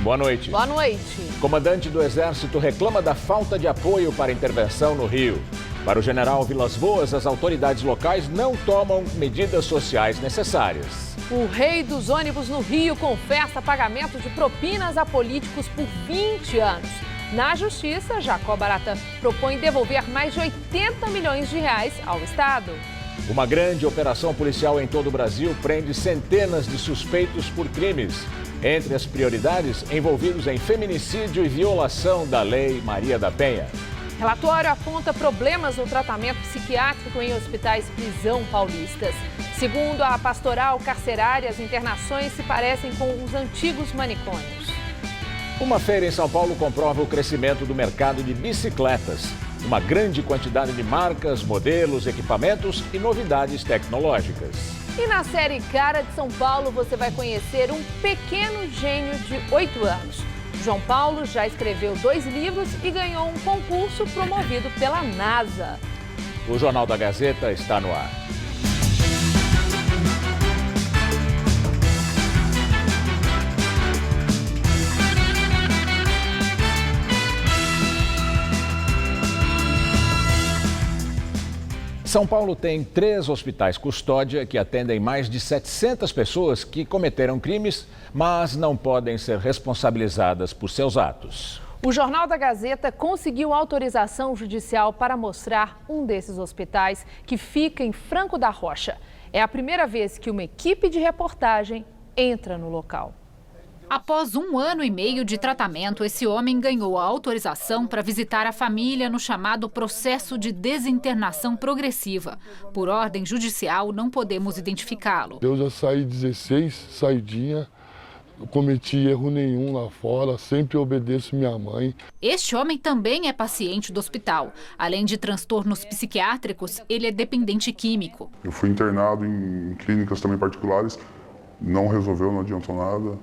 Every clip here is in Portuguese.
Boa noite. Boa noite. Comandante do Exército reclama da falta de apoio para intervenção no Rio. Para o general Vilas Boas, as autoridades locais não tomam medidas sociais necessárias. O rei dos ônibus no Rio confessa pagamento de propinas a políticos por 20 anos. Na Justiça, Jacó Barata propõe devolver mais de 80 milhões de reais ao Estado. Uma grande operação policial em todo o Brasil prende centenas de suspeitos por crimes. Entre as prioridades, envolvidos em feminicídio e violação da Lei Maria da Penha. Relatório aponta problemas no tratamento psiquiátrico em hospitais prisão paulistas. Segundo a pastoral carcerária, as internações se parecem com os antigos manicômios. Uma feira em São Paulo comprova o crescimento do mercado de bicicletas. Uma grande quantidade de marcas, modelos, equipamentos e novidades tecnológicas. E na série Cara de São Paulo, você vai conhecer um pequeno gênio de 8 anos. João Paulo já escreveu 2 livros e ganhou um concurso promovido pela NASA. O Jornal da Gazeta está no ar. São Paulo tem 3 hospitais custódia que atendem mais de 700 pessoas que cometeram crimes, mas não podem ser responsabilizadas por seus atos. O Jornal da Gazeta conseguiu autorização judicial para mostrar um desses hospitais que fica em Franco da Rocha. É a primeira vez que uma equipe de reportagem entra no local. Após 1 ano e meio de tratamento, esse homem ganhou a autorização para visitar a família no chamado processo de desinternação progressiva. Por ordem judicial, não podemos identificá-lo. Eu já saí 16 saidinha, não cometi erro nenhum lá fora, sempre obedeço minha mãe. Este homem também é paciente do hospital. Além de transtornos psiquiátricos, ele é dependente químico. Eu fui internado em clínicas também particulares, não resolveu, não adiantou nada.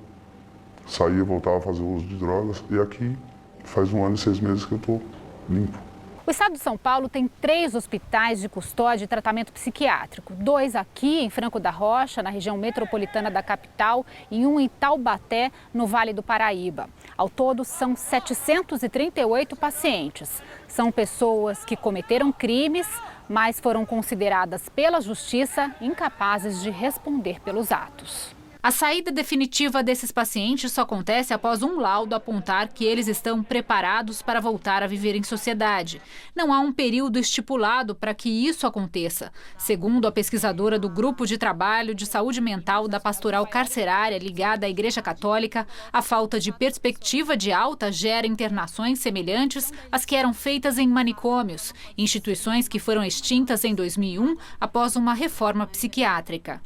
Saía, voltava a fazer uso de drogas e aqui faz 1 ano e 6 meses que eu estou limpo. O estado de São Paulo tem 3 hospitais de custódia e tratamento psiquiátrico. 2 aqui em Franco da Rocha, na região metropolitana da capital, e 1 em Taubaté, no Vale do Paraíba. Ao todo, são 738 pacientes. São pessoas que cometeram crimes, mas foram consideradas pela justiça incapazes de responder pelos atos. A saída definitiva desses pacientes só acontece após um laudo apontar que eles estão preparados para voltar a viver em sociedade. Não há um período estipulado para que isso aconteça. Segundo a pesquisadora do Grupo de Trabalho de Saúde Mental da Pastoral Carcerária ligada à Igreja Católica, a falta de perspectiva de alta gera internações semelhantes às que eram feitas em manicômios, instituições que foram extintas em 2001 após uma reforma psiquiátrica.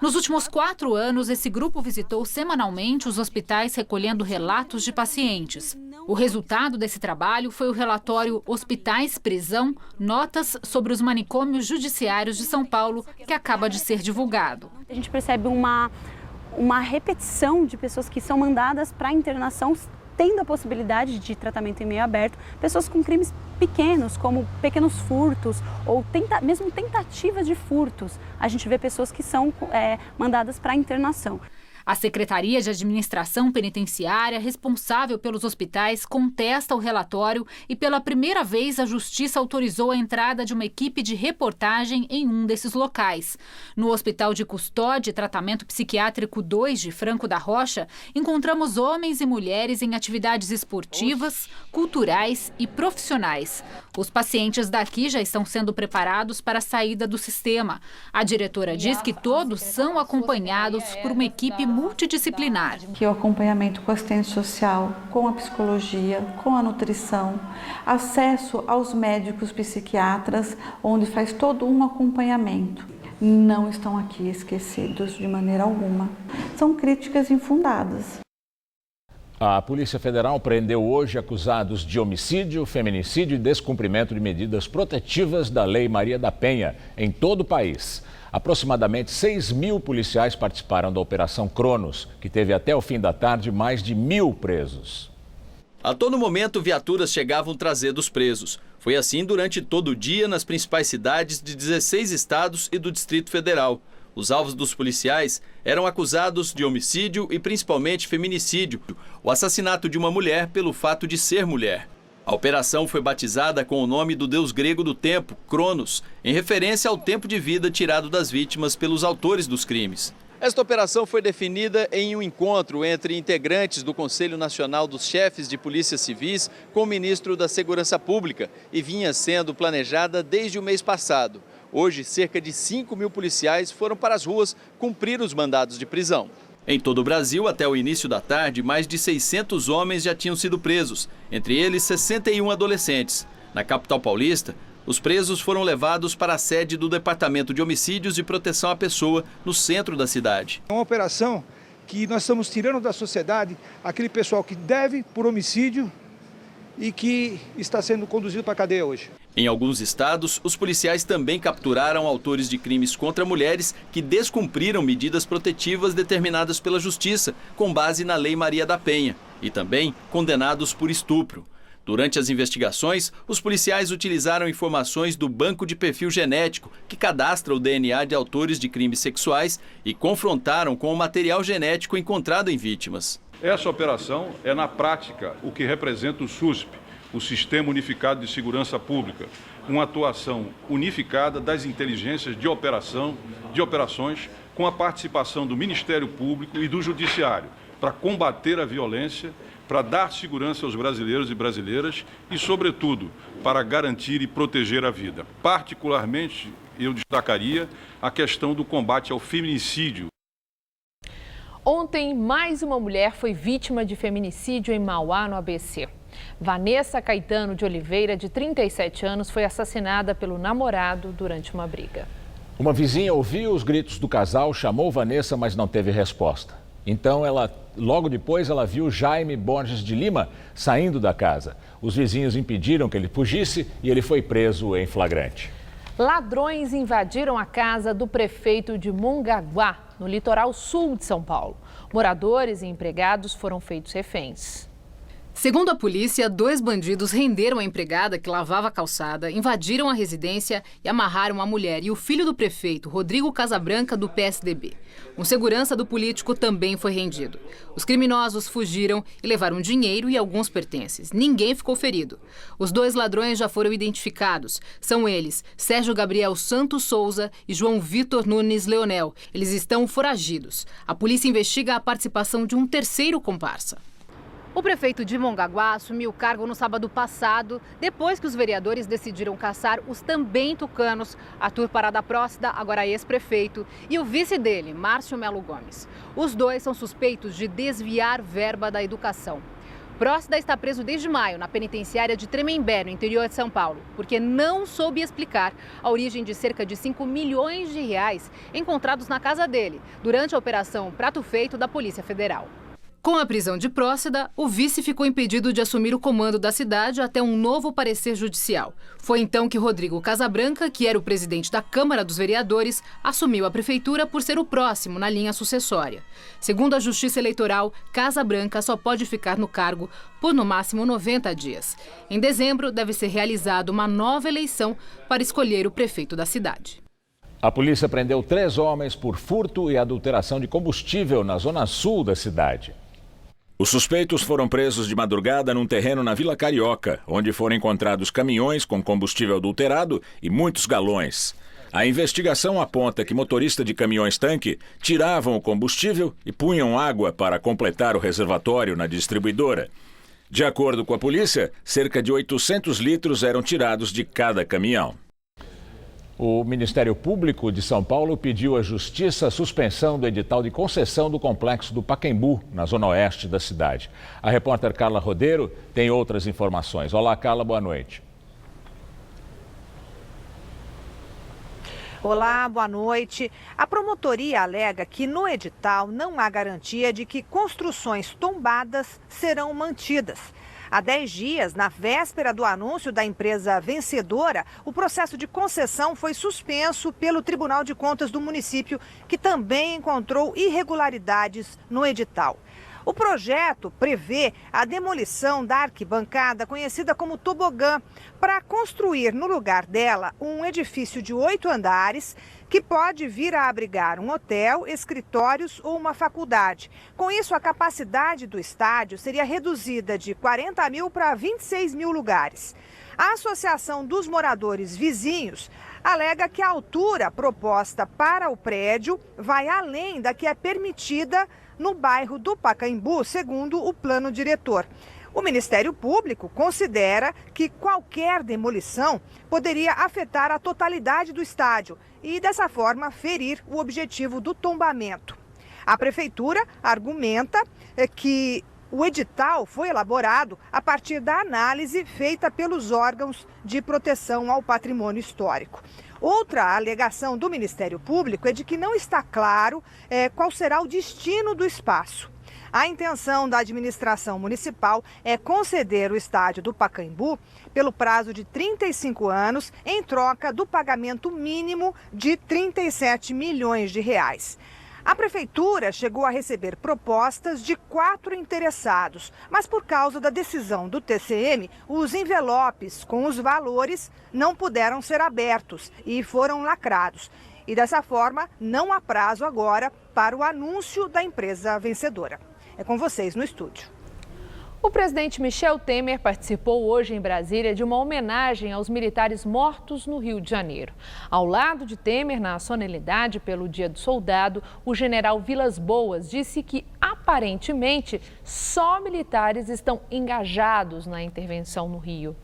Nos últimos 4 anos, esse grupo visitou semanalmente os hospitais recolhendo relatos de pacientes. O resultado desse trabalho foi o relatório Hospitais Prisão, Notas sobre os Manicômios Judiciários de São Paulo, que acaba de ser divulgado. A gente percebe uma repetição de pessoas que são mandadas para internação, tendo a possibilidade de tratamento em meio aberto, pessoas com crimes pequenos, como pequenos furtos ou mesmo tentativas de furtos. A gente vê pessoas que são mandadas para internação. A Secretaria de Administração Penitenciária, responsável pelos hospitais, contesta o relatório e pela primeira vez a Justiça autorizou a entrada de uma equipe de reportagem em um desses locais. No Hospital de Custódia e Tratamento Psiquiátrico 2 de Franco da Rocha, encontramos homens e mulheres em atividades esportivas, culturais e profissionais. Os pacientes daqui já estão sendo preparados para a saída do sistema. A diretora diz que todos são acompanhados por uma equipe multidisciplinar. Que o acompanhamento com a assistência social, com a psicologia, com a nutrição, acesso aos médicos psiquiatras, onde faz todo um acompanhamento. Não estão aqui esquecidos de maneira alguma. São críticas infundadas. A Polícia Federal prendeu hoje acusados de homicídio, feminicídio e descumprimento de medidas protetivas da Lei Maria da Penha em todo o país. Aproximadamente 6.000 policiais participaram da Operação Cronos, que teve até o fim da tarde mais de 1.000 presos. A todo momento, viaturas chegavam trazendo os presos. Foi assim durante todo o dia nas principais cidades de 16 estados e do Distrito Federal. Os alvos dos policiais eram acusados de homicídio e principalmente feminicídio, o assassinato de uma mulher pelo fato de ser mulher. A operação foi batizada com o nome do deus grego do tempo, Cronos, em referência ao tempo de vida tirado das vítimas pelos autores dos crimes. Esta operação foi definida em um encontro entre integrantes do Conselho Nacional dos Chefes de Polícias Civis com o ministro da Segurança Pública e vinha sendo planejada desde o mês passado. Hoje, cerca de 5.000 policiais foram para as ruas cumprir os mandados de prisão. Em todo o Brasil, até o início da tarde, mais de 600 homens já tinham sido presos, entre eles 61 adolescentes. Na capital paulista, os presos foram levados para a sede do Departamento de Homicídios e Proteção à Pessoa, no centro da cidade. É uma operação que nós estamos tirando da sociedade aquele pessoal que deve por homicídio e que está sendo conduzido para a cadeia hoje. Em alguns estados, os policiais também capturaram autores de crimes contra mulheres que descumpriram medidas protetivas determinadas pela Justiça, com base na Lei Maria da Penha, e também condenados por estupro. Durante as investigações, os policiais utilizaram informações do Banco de Perfil Genético, que cadastra o DNA de autores de crimes sexuais, e confrontaram com o material genético encontrado em vítimas. Essa operação é, na prática, o que representa o SUSP, o Sistema Unificado de Segurança Pública, uma atuação unificada das inteligências de operações, com a participação do Ministério Público e do Judiciário, para combater a violência, para dar segurança aos brasileiros e brasileiras e, sobretudo, para garantir e proteger a vida. Particularmente, eu destacaria a questão do combate ao feminicídio. Ontem, mais uma mulher foi vítima de feminicídio em Mauá, no ABC. Vanessa Caetano de Oliveira, de 37 anos, foi assassinada pelo namorado durante uma briga. Uma vizinha ouviu os gritos do casal, chamou Vanessa, mas não teve resposta. Então, logo depois, ela viu Jaime Borges de Lima saindo da casa. Os vizinhos impediram que ele fugisse e ele foi preso em flagrante. Ladrões invadiram a casa do prefeito de Mongaguá, no litoral sul de São Paulo. Moradores e empregados foram feitos reféns. Segundo a polícia, 2 bandidos renderam a empregada que lavava a calçada, invadiram a residência e amarraram a mulher e o filho do prefeito, Rodrigo Casabranca, do PSDB. Um segurança do político também foi rendido. Os criminosos fugiram e levaram dinheiro e alguns pertences. Ninguém ficou ferido. Os 2 ladrões já foram identificados. São eles Sérgio Gabriel Santos Souza e João Vitor Nunes Leonel. Eles estão foragidos. A polícia investiga a participação de um terceiro comparsa. O prefeito de Mongaguá assumiu o cargo no sábado passado, depois que os vereadores decidiram caçar os também tucanos, Arthur Parada Prócida, agora ex-prefeito, e o vice dele, Márcio Melo Gomes. Os 2 são suspeitos de desviar verba da educação. Prócida está preso desde maio na penitenciária de Tremembé, no interior de São Paulo, porque não soube explicar a origem de cerca de 5 milhões de reais encontrados na casa dele, durante a Operação Prato Feito da Polícia Federal. Com a prisão de Prócida, o vice ficou impedido de assumir o comando da cidade até um novo parecer judicial. Foi então que Rodrigo Casabranca, que era o presidente da Câmara dos Vereadores, assumiu a prefeitura por ser o próximo na linha sucessória. Segundo a Justiça Eleitoral, Casabranca só pode ficar no cargo por no máximo 90 dias. Em dezembro, deve ser realizada uma nova eleição para escolher o prefeito da cidade. A polícia prendeu 3 homens por furto e adulteração de combustível na zona sul da cidade. Os suspeitos foram presos de madrugada num terreno na Vila Carioca, onde foram encontrados caminhões com combustível adulterado e muitos galões. A investigação aponta que motoristas de caminhões-tanque tiravam o combustível e punham água para completar o reservatório na distribuidora. De acordo com a polícia, cerca de 800 litros eram tirados de cada caminhão. O Ministério Público de São Paulo pediu à Justiça a suspensão do edital de concessão do complexo do Pacaembu, na zona oeste da cidade. A repórter Carla Rodeiro tem outras informações. Olá, Carla, boa noite. Olá, boa noite. A promotoria alega que no edital não há garantia de que construções tombadas serão mantidas. Há 10 dias, na véspera do anúncio da empresa vencedora, o processo de concessão foi suspenso pelo Tribunal de Contas do município, que também encontrou irregularidades no edital. O projeto prevê a demolição da arquibancada, conhecida como tobogã, para construir no lugar dela um edifício de 8 andares que pode vir a abrigar um hotel, escritórios ou uma faculdade. Com isso, a capacidade do estádio seria reduzida de 40 mil para 26 mil lugares. A Associação dos Moradores Vizinhos alega que a altura proposta para o prédio vai além da que é permitida no bairro do Pacaembu, segundo o plano diretor. O Ministério Público considera que qualquer demolição poderia afetar a totalidade do estádio e, dessa forma, ferir o objetivo do tombamento. A Prefeitura argumenta que o edital foi elaborado a partir da análise feita pelos órgãos de proteção ao patrimônio histórico. Outra alegação do Ministério Público é de que não está claro qual será o destino do espaço. A intenção da administração municipal é conceder o estádio do Pacaembu pelo prazo de 35 anos em troca do pagamento mínimo de 37 milhões de reais. A prefeitura chegou a receber propostas de 4 interessados, mas por causa da decisão do TCM, os envelopes com os valores não puderam ser abertos e foram lacrados. E dessa forma, não há prazo agora para o anúncio da empresa vencedora. É com vocês no estúdio. O presidente Michel Temer participou hoje em Brasília de uma homenagem aos militares mortos no Rio de Janeiro. Ao lado de Temer, na solenidade pelo Dia do Soldado, o general Vilas Boas disse que, aparentemente, só militares estão engajados na intervenção no Rio.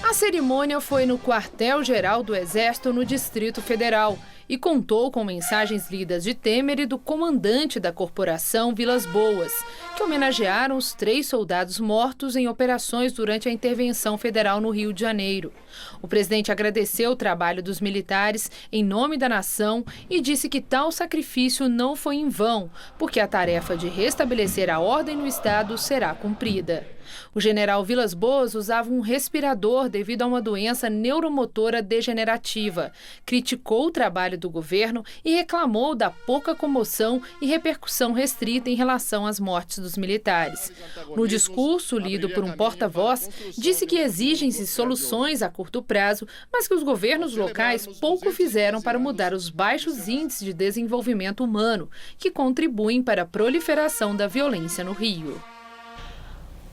A cerimônia foi no Quartel-Geral do Exército, no Distrito Federal, e contou com mensagens lidas de Temer e do comandante da corporação, Vilas Boas, que homenagearam os 3 soldados mortos em operações durante a intervenção federal no Rio de Janeiro. O presidente agradeceu o trabalho dos militares em nome da nação e disse que tal sacrifício não foi em vão, porque a tarefa de restabelecer a ordem no Estado será cumprida. O general Vilas Boas usava um respirador devido a uma doença neuromotora degenerativa. Criticou o trabalho do governo e reclamou da pouca comoção e repercussão restrita em relação às mortes dos militares. No discurso, lido por um porta-voz, disse que exigem-se soluções a curto prazo, mas que os governos locais pouco fizeram para mudar os baixos índices de desenvolvimento humano, que contribuem para a proliferação da violência no Rio.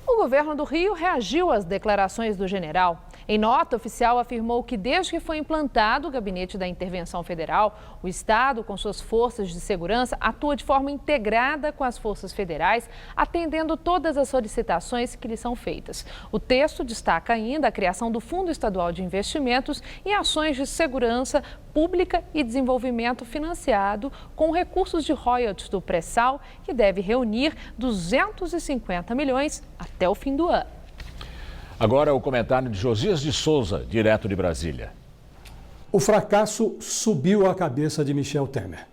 O governo do Rio reagiu às declarações do general. Em nota oficial, afirmou que desde que foi implantado o Gabinete da Intervenção Federal, o Estado, com suas forças de segurança, atua de forma integrada com as forças federais, atendendo todas as solicitações que lhes são feitas. O texto destaca ainda a criação do Fundo Estadual de Investimentos em ações de segurança pública e desenvolvimento financiado com recursos de royalties do pré-sal, que deve reunir 250 milhões até o fim do ano. Agora o comentário de Josias de Souza, direto de Brasília. O fracasso subiu a cabeça de Michel Temer.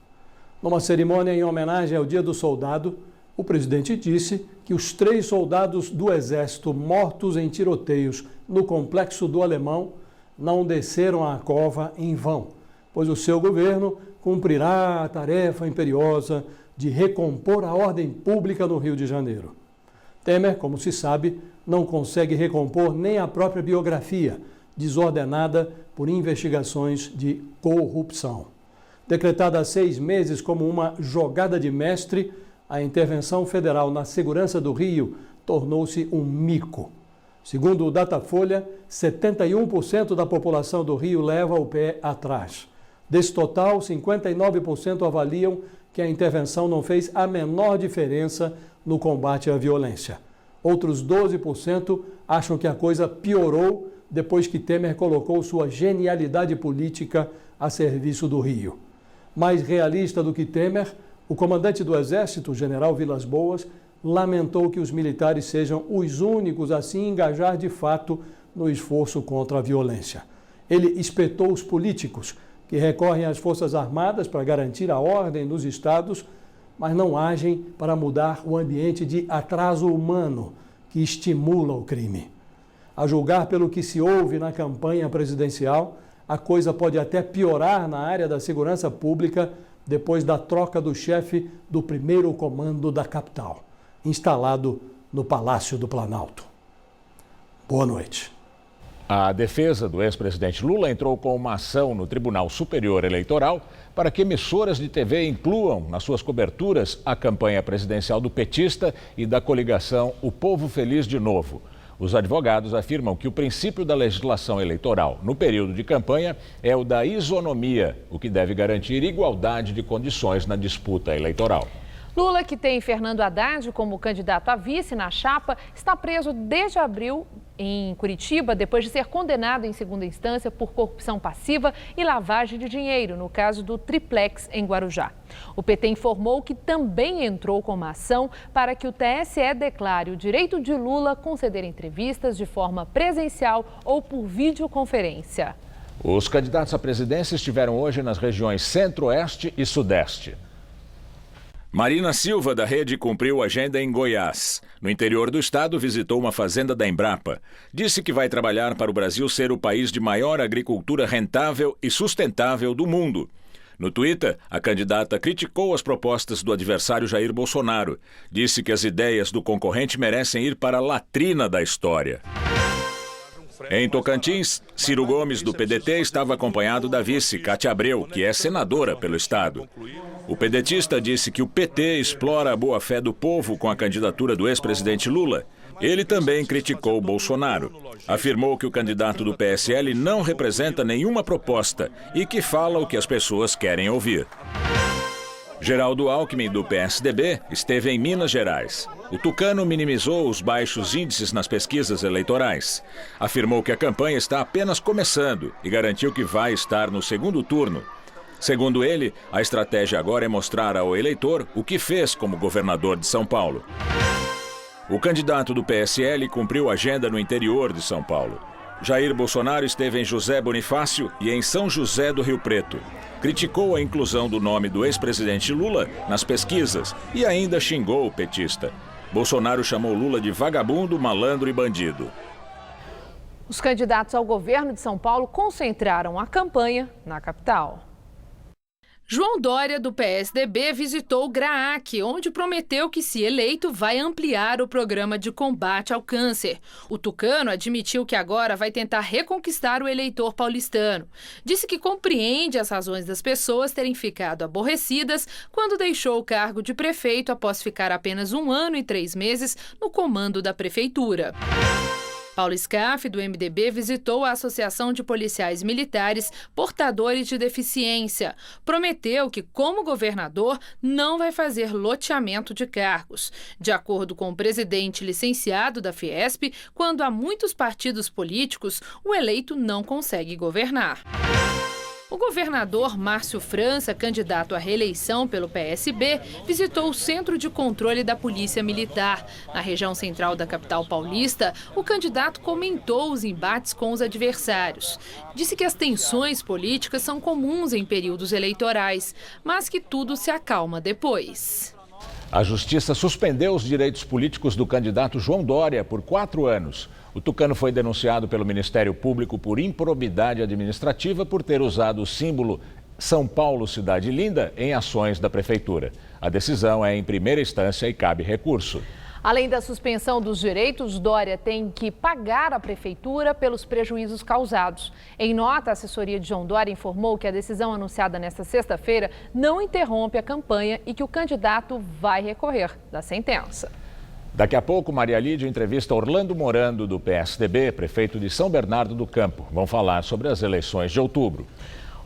Numa cerimônia em homenagem ao Dia do Soldado, o presidente disse que os 3 soldados do Exército mortos em tiroteios no Complexo do Alemão não desceram à cova em vão, pois o seu governo cumprirá a tarefa imperiosa de recompor a ordem pública no Rio de Janeiro. Temer, como se sabe, não consegue recompor nem a própria biografia, desordenada por investigações de corrupção. Decretada há 6 meses como uma jogada de mestre, a intervenção federal na segurança do Rio tornou-se um mico. Segundo o Datafolha, 71% da população do Rio leva o pé atrás. Desse total, 59% avaliam que a intervenção não fez a menor diferença no combate à violência. Outros 12% acham que a coisa piorou depois que Temer colocou sua genialidade política a serviço do Rio. Mais realista do que Temer, o comandante do Exército, o general Vilas Boas, lamentou que os militares sejam os únicos a se engajar de fato no esforço contra a violência. Ele espetou os políticos, que recorrem às Forças Armadas para garantir a ordem nos estados, mas não agem para mudar o ambiente de atraso humano que estimula o crime. A julgar pelo que se ouve na campanha presidencial, a coisa pode até piorar na área da segurança pública depois da troca do chefe do primeiro comando da capital, instalado no Palácio do Planalto. Boa noite. A defesa do ex-presidente Lula entrou com uma ação no Tribunal Superior Eleitoral para que emissoras de TV incluam nas suas coberturas a campanha presidencial do petista e da coligação O Povo Feliz de Novo. Os advogados afirmam que o princípio da legislação eleitoral no período de campanha é o da isonomia, o que deve garantir igualdade de condições na disputa eleitoral. Lula, que tem Fernando Haddad como candidato a vice na chapa, está preso desde abril em Curitiba, depois de ser condenado em segunda instância por corrupção passiva e lavagem de dinheiro, no caso do Triplex em Guarujá. O PT informou que também entrou com uma ação para que o TSE declare o direito de Lula conceder entrevistas de forma presencial ou por videoconferência. Os candidatos à presidência estiveram hoje nas regiões Centro-Oeste e Sudeste. Marina Silva, da Rede, cumpriu agenda em Goiás. No interior do estado, visitou uma fazenda da Embrapa. Disse que vai trabalhar para o Brasil ser o país de maior agricultura rentável e sustentável do mundo. No Twitter, a candidata criticou as propostas do adversário Jair Bolsonaro. Disse que as ideias do concorrente merecem ir para a latrina da história. Em Tocantins, Ciro Gomes, do PDT, estava acompanhado da vice, Cátia Abreu, que é senadora pelo estado. O pedetista disse que o PT explora a boa-fé do povo com a candidatura do ex-presidente Lula. Ele também criticou Bolsonaro. Afirmou que o candidato do PSL não representa nenhuma proposta e que fala o que as pessoas querem ouvir. Geraldo Alckmin, do PSDB, esteve em Minas Gerais. O tucano minimizou os baixos índices nas pesquisas eleitorais. Afirmou que a campanha está apenas começando e garantiu que vai estar no segundo turno. Segundo ele, a estratégia agora é mostrar ao eleitor o que fez como governador de São Paulo. O candidato do PSL cumpriu agenda no interior de São Paulo. Jair Bolsonaro esteve em José Bonifácio e em São José do Rio Preto. Criticou a inclusão do nome do ex-presidente Lula nas pesquisas e ainda xingou o petista. Bolsonaro chamou Lula de vagabundo, malandro e bandido. Os candidatos ao governo de São Paulo concentraram a campanha na capital. João Dória, do PSDB, visitou o GRAAC, onde prometeu que, se eleito, vai ampliar o programa de combate ao câncer. O tucano admitiu que agora vai tentar reconquistar o eleitor paulistano. Disse que compreende as razões das pessoas terem ficado aborrecidas quando deixou o cargo de prefeito após ficar apenas 1 ano e 3 meses no comando da prefeitura. Paulo Scaff, do MDB, visitou a Associação de Policiais Militares Portadores de Deficiência. Prometeu que, como governador, não vai fazer loteamento de cargos. De acordo com o presidente licenciado da Fiesp, quando há muitos partidos políticos, o eleito não consegue governar. O governador Márcio França, candidato à reeleição pelo PSB, visitou o Centro de Controle da Polícia Militar. Na região central da capital paulista, o candidato comentou os embates com os adversários. Disse que as tensões políticas são comuns em períodos eleitorais, mas que tudo se acalma depois. A Justiça suspendeu os direitos políticos do candidato João Dória por 4 anos. O tucano foi denunciado pelo Ministério Público por improbidade administrativa por ter usado o símbolo São Paulo Cidade Linda em ações da Prefeitura. A decisão é em primeira instância e cabe recurso. Além da suspensão dos direitos, Dória tem que pagar à Prefeitura pelos prejuízos causados. Em nota, a assessoria de João Dória informou que a decisão anunciada nesta sexta-feira não interrompe a campanha e que o candidato vai recorrer da sentença. Daqui a pouco, Maria Lídia entrevista Orlando Morando, do PSDB, prefeito de São Bernardo do Campo. Vão falar sobre as eleições de outubro.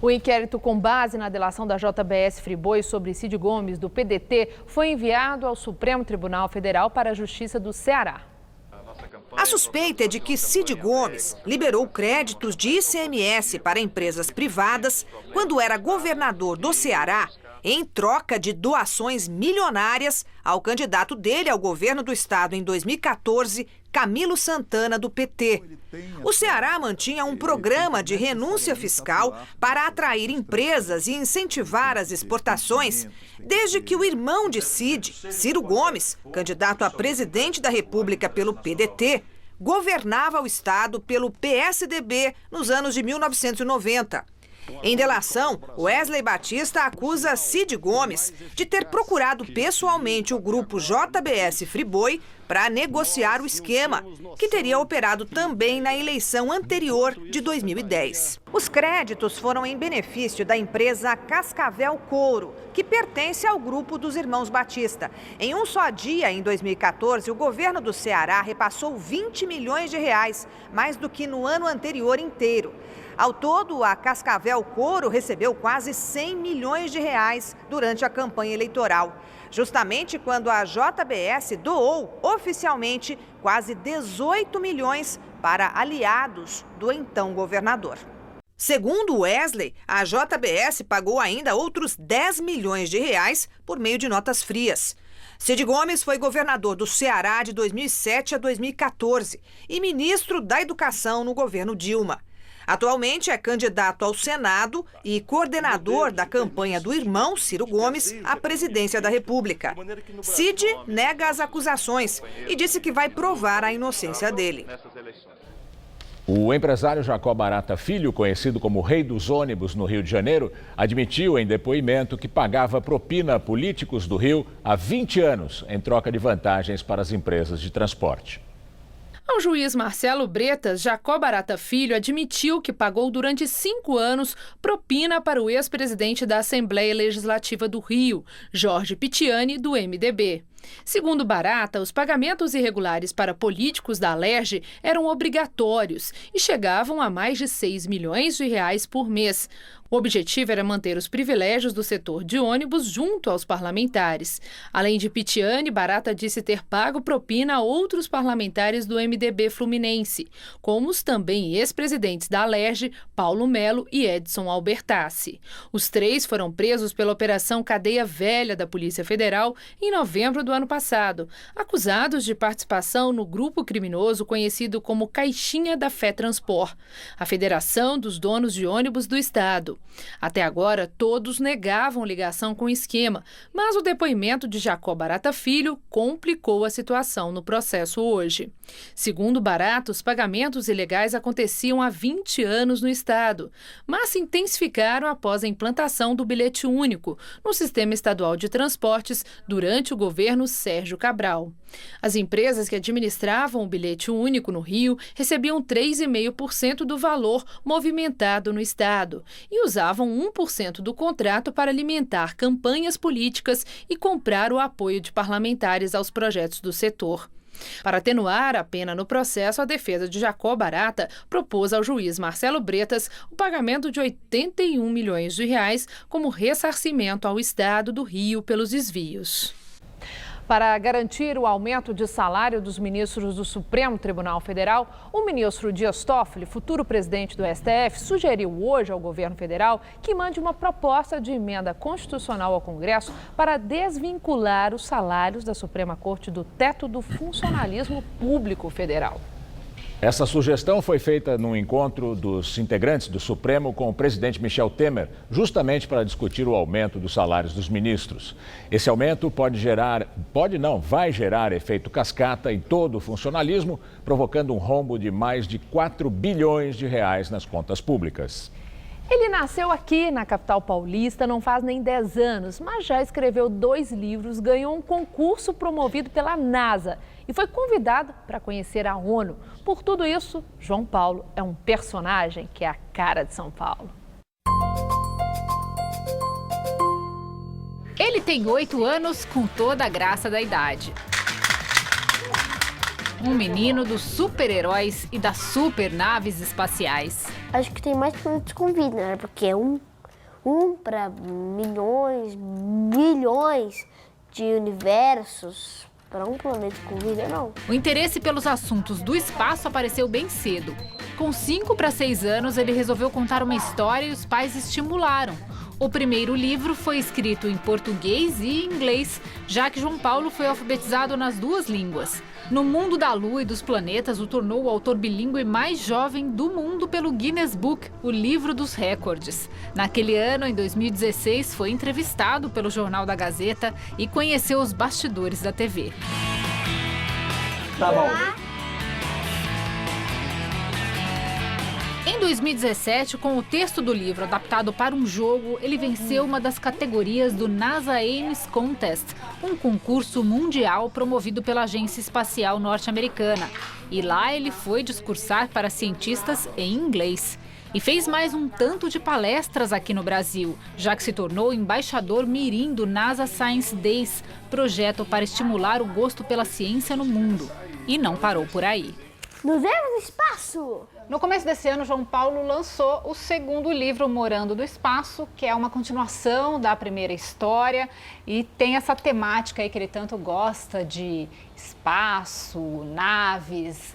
O inquérito com base na delação da JBS Friboi sobre Cid Gomes, do PDT, foi enviado ao Supremo Tribunal Federal para a Justiça do Ceará. A suspeita é de que Cid Gomes liberou créditos de ICMS para empresas privadas quando era governador do Ceará, em troca de doações milionárias ao candidato dele ao governo do estado em 2014, Camilo Santana, do PT. O Ceará mantinha um programa de renúncia fiscal para atrair empresas e incentivar as exportações, desde que o irmão de Cid, Ciro Gomes, candidato a presidente da República pelo PDT, governava o estado pelo PSDB nos anos de 1990. Em delação, Wesley Batista acusa Cid Gomes de ter procurado pessoalmente o grupo JBS Friboi para negociar o esquema, que teria operado também na eleição anterior de 2010. Os créditos foram em benefício da empresa Cascavel Couro, que pertence ao grupo dos irmãos Batista. Em um só dia, em 2014, o governo do Ceará repassou 20 milhões de reais, mais do que no ano anterior inteiro. Ao todo, a Cascavel Couro recebeu quase 100 milhões de reais durante a campanha eleitoral, justamente quando a JBS doou oficialmente quase 18 milhões para aliados do então governador. Segundo Wesley, a JBS pagou ainda outros 10 milhões de reais por meio de notas frias. Cid Gomes foi governador do Ceará de 2007 a 2014 e ministro da Educação no governo Dilma. Atualmente é candidato ao Senado e coordenador da campanha do irmão Ciro Gomes à presidência da República. Cid nega as acusações e disse que vai provar a inocência dele. O empresário Jacó Barata Filho, conhecido como Rei dos Ônibus no Rio de Janeiro, admitiu em depoimento que pagava propina a políticos do Rio há 20 anos em troca de vantagens para as empresas de transporte. Ao juiz Marcelo Bretas, Jacó Barata Filho admitiu que pagou durante 5 anos propina para o ex-presidente da Assembleia Legislativa do Rio, Jorge Pitiani, do MDB. Segundo Barata, os pagamentos irregulares para políticos da Alerj eram obrigatórios e chegavam a mais de 6 milhões de reais por mês. O objetivo era manter os privilégios do setor de ônibus junto aos parlamentares. Além de Pitiani, Barata disse ter pago propina a outros parlamentares do MDB fluminense, como os também ex-presidentes da Alerj, Paulo Melo e Edson Albertassi. Os 3 foram presos pela Operação Cadeia Velha da Polícia Federal em novembro do ano passado, acusados de participação no grupo criminoso conhecido como Caixinha da Fé Transpor, a Federação dos Donos de Ônibus do Estado. Até agora, todos negavam ligação com o esquema, mas o depoimento de Jacó Barata Filho complicou a situação no processo hoje. Segundo Barata, os pagamentos ilegais aconteciam há 20 anos no Estado, mas se intensificaram após a implantação do bilhete único no Sistema Estadual de Transportes durante o governo Sérgio Cabral. As empresas que administravam o bilhete único no Rio recebiam 3,5% do valor movimentado no Estado e usavam 1% do contrato para alimentar campanhas políticas e comprar o apoio de parlamentares aos projetos do setor. Para atenuar a pena no processo, a defesa de Jacó Barata propôs ao juiz Marcelo Bretas o pagamento de 81 milhões de reais como ressarcimento ao Estado do Rio pelos desvios. Para garantir o aumento de salário dos ministros do Supremo Tribunal Federal, o ministro Dias Toffoli, futuro presidente do STF, sugeriu hoje ao governo federal que mande uma proposta de emenda constitucional ao Congresso para desvincular os salários da Suprema Corte do teto do funcionalismo público federal. Essa sugestão foi feita num encontro dos integrantes do Supremo com o presidente Michel Temer, justamente para discutir o aumento dos salários dos ministros. Esse aumento vai gerar efeito cascata em todo o funcionalismo, provocando um rombo de mais de 4 bilhões de reais nas contas públicas. Ele nasceu aqui na capital paulista, não faz nem 10 anos, mas já escreveu 2 livros, ganhou um concurso promovido pela NASA e foi convidado para conhecer a ONU. Por tudo isso, João Paulo é um personagem que é a cara de São Paulo. Ele tem 8 anos com toda a graça da idade. Um menino dos super-heróis e das super-naves espaciais. Acho que tem mais planetas com vida, né? Porque é um para milhões, bilhões de universos. Para um planeta com vida, não. O interesse pelos assuntos do espaço apareceu bem cedo. Com 5 para 6 anos, ele resolveu contar uma história e os pais estimularam. O primeiro livro foi escrito em português e inglês, já que João Paulo foi alfabetizado nas 2 línguas. No mundo da Lua e dos planetas, o tornou o autor bilíngue mais jovem do mundo pelo Guinness Book, o livro dos recordes. Naquele ano, em 2016, foi entrevistado pelo Jornal da Gazeta e conheceu os bastidores da TV. Tá bom. Em 2017, com o texto do livro adaptado para um jogo, ele venceu uma das categorias do NASA Ames Contest, um concurso mundial promovido pela Agência Espacial Norte-Americana. E lá ele foi discursar para cientistas em inglês. E fez mais um tanto de palestras aqui no Brasil, já que se tornou embaixador mirim do NASA Science Days, projeto para estimular o gosto pela ciência no mundo. E não parou por aí. Nos vemos no espaço! No começo desse ano, João Paulo lançou o segundo livro, Morando do Espaço, que é uma continuação da primeira história e tem essa temática aí que ele tanto gosta de espaço, naves.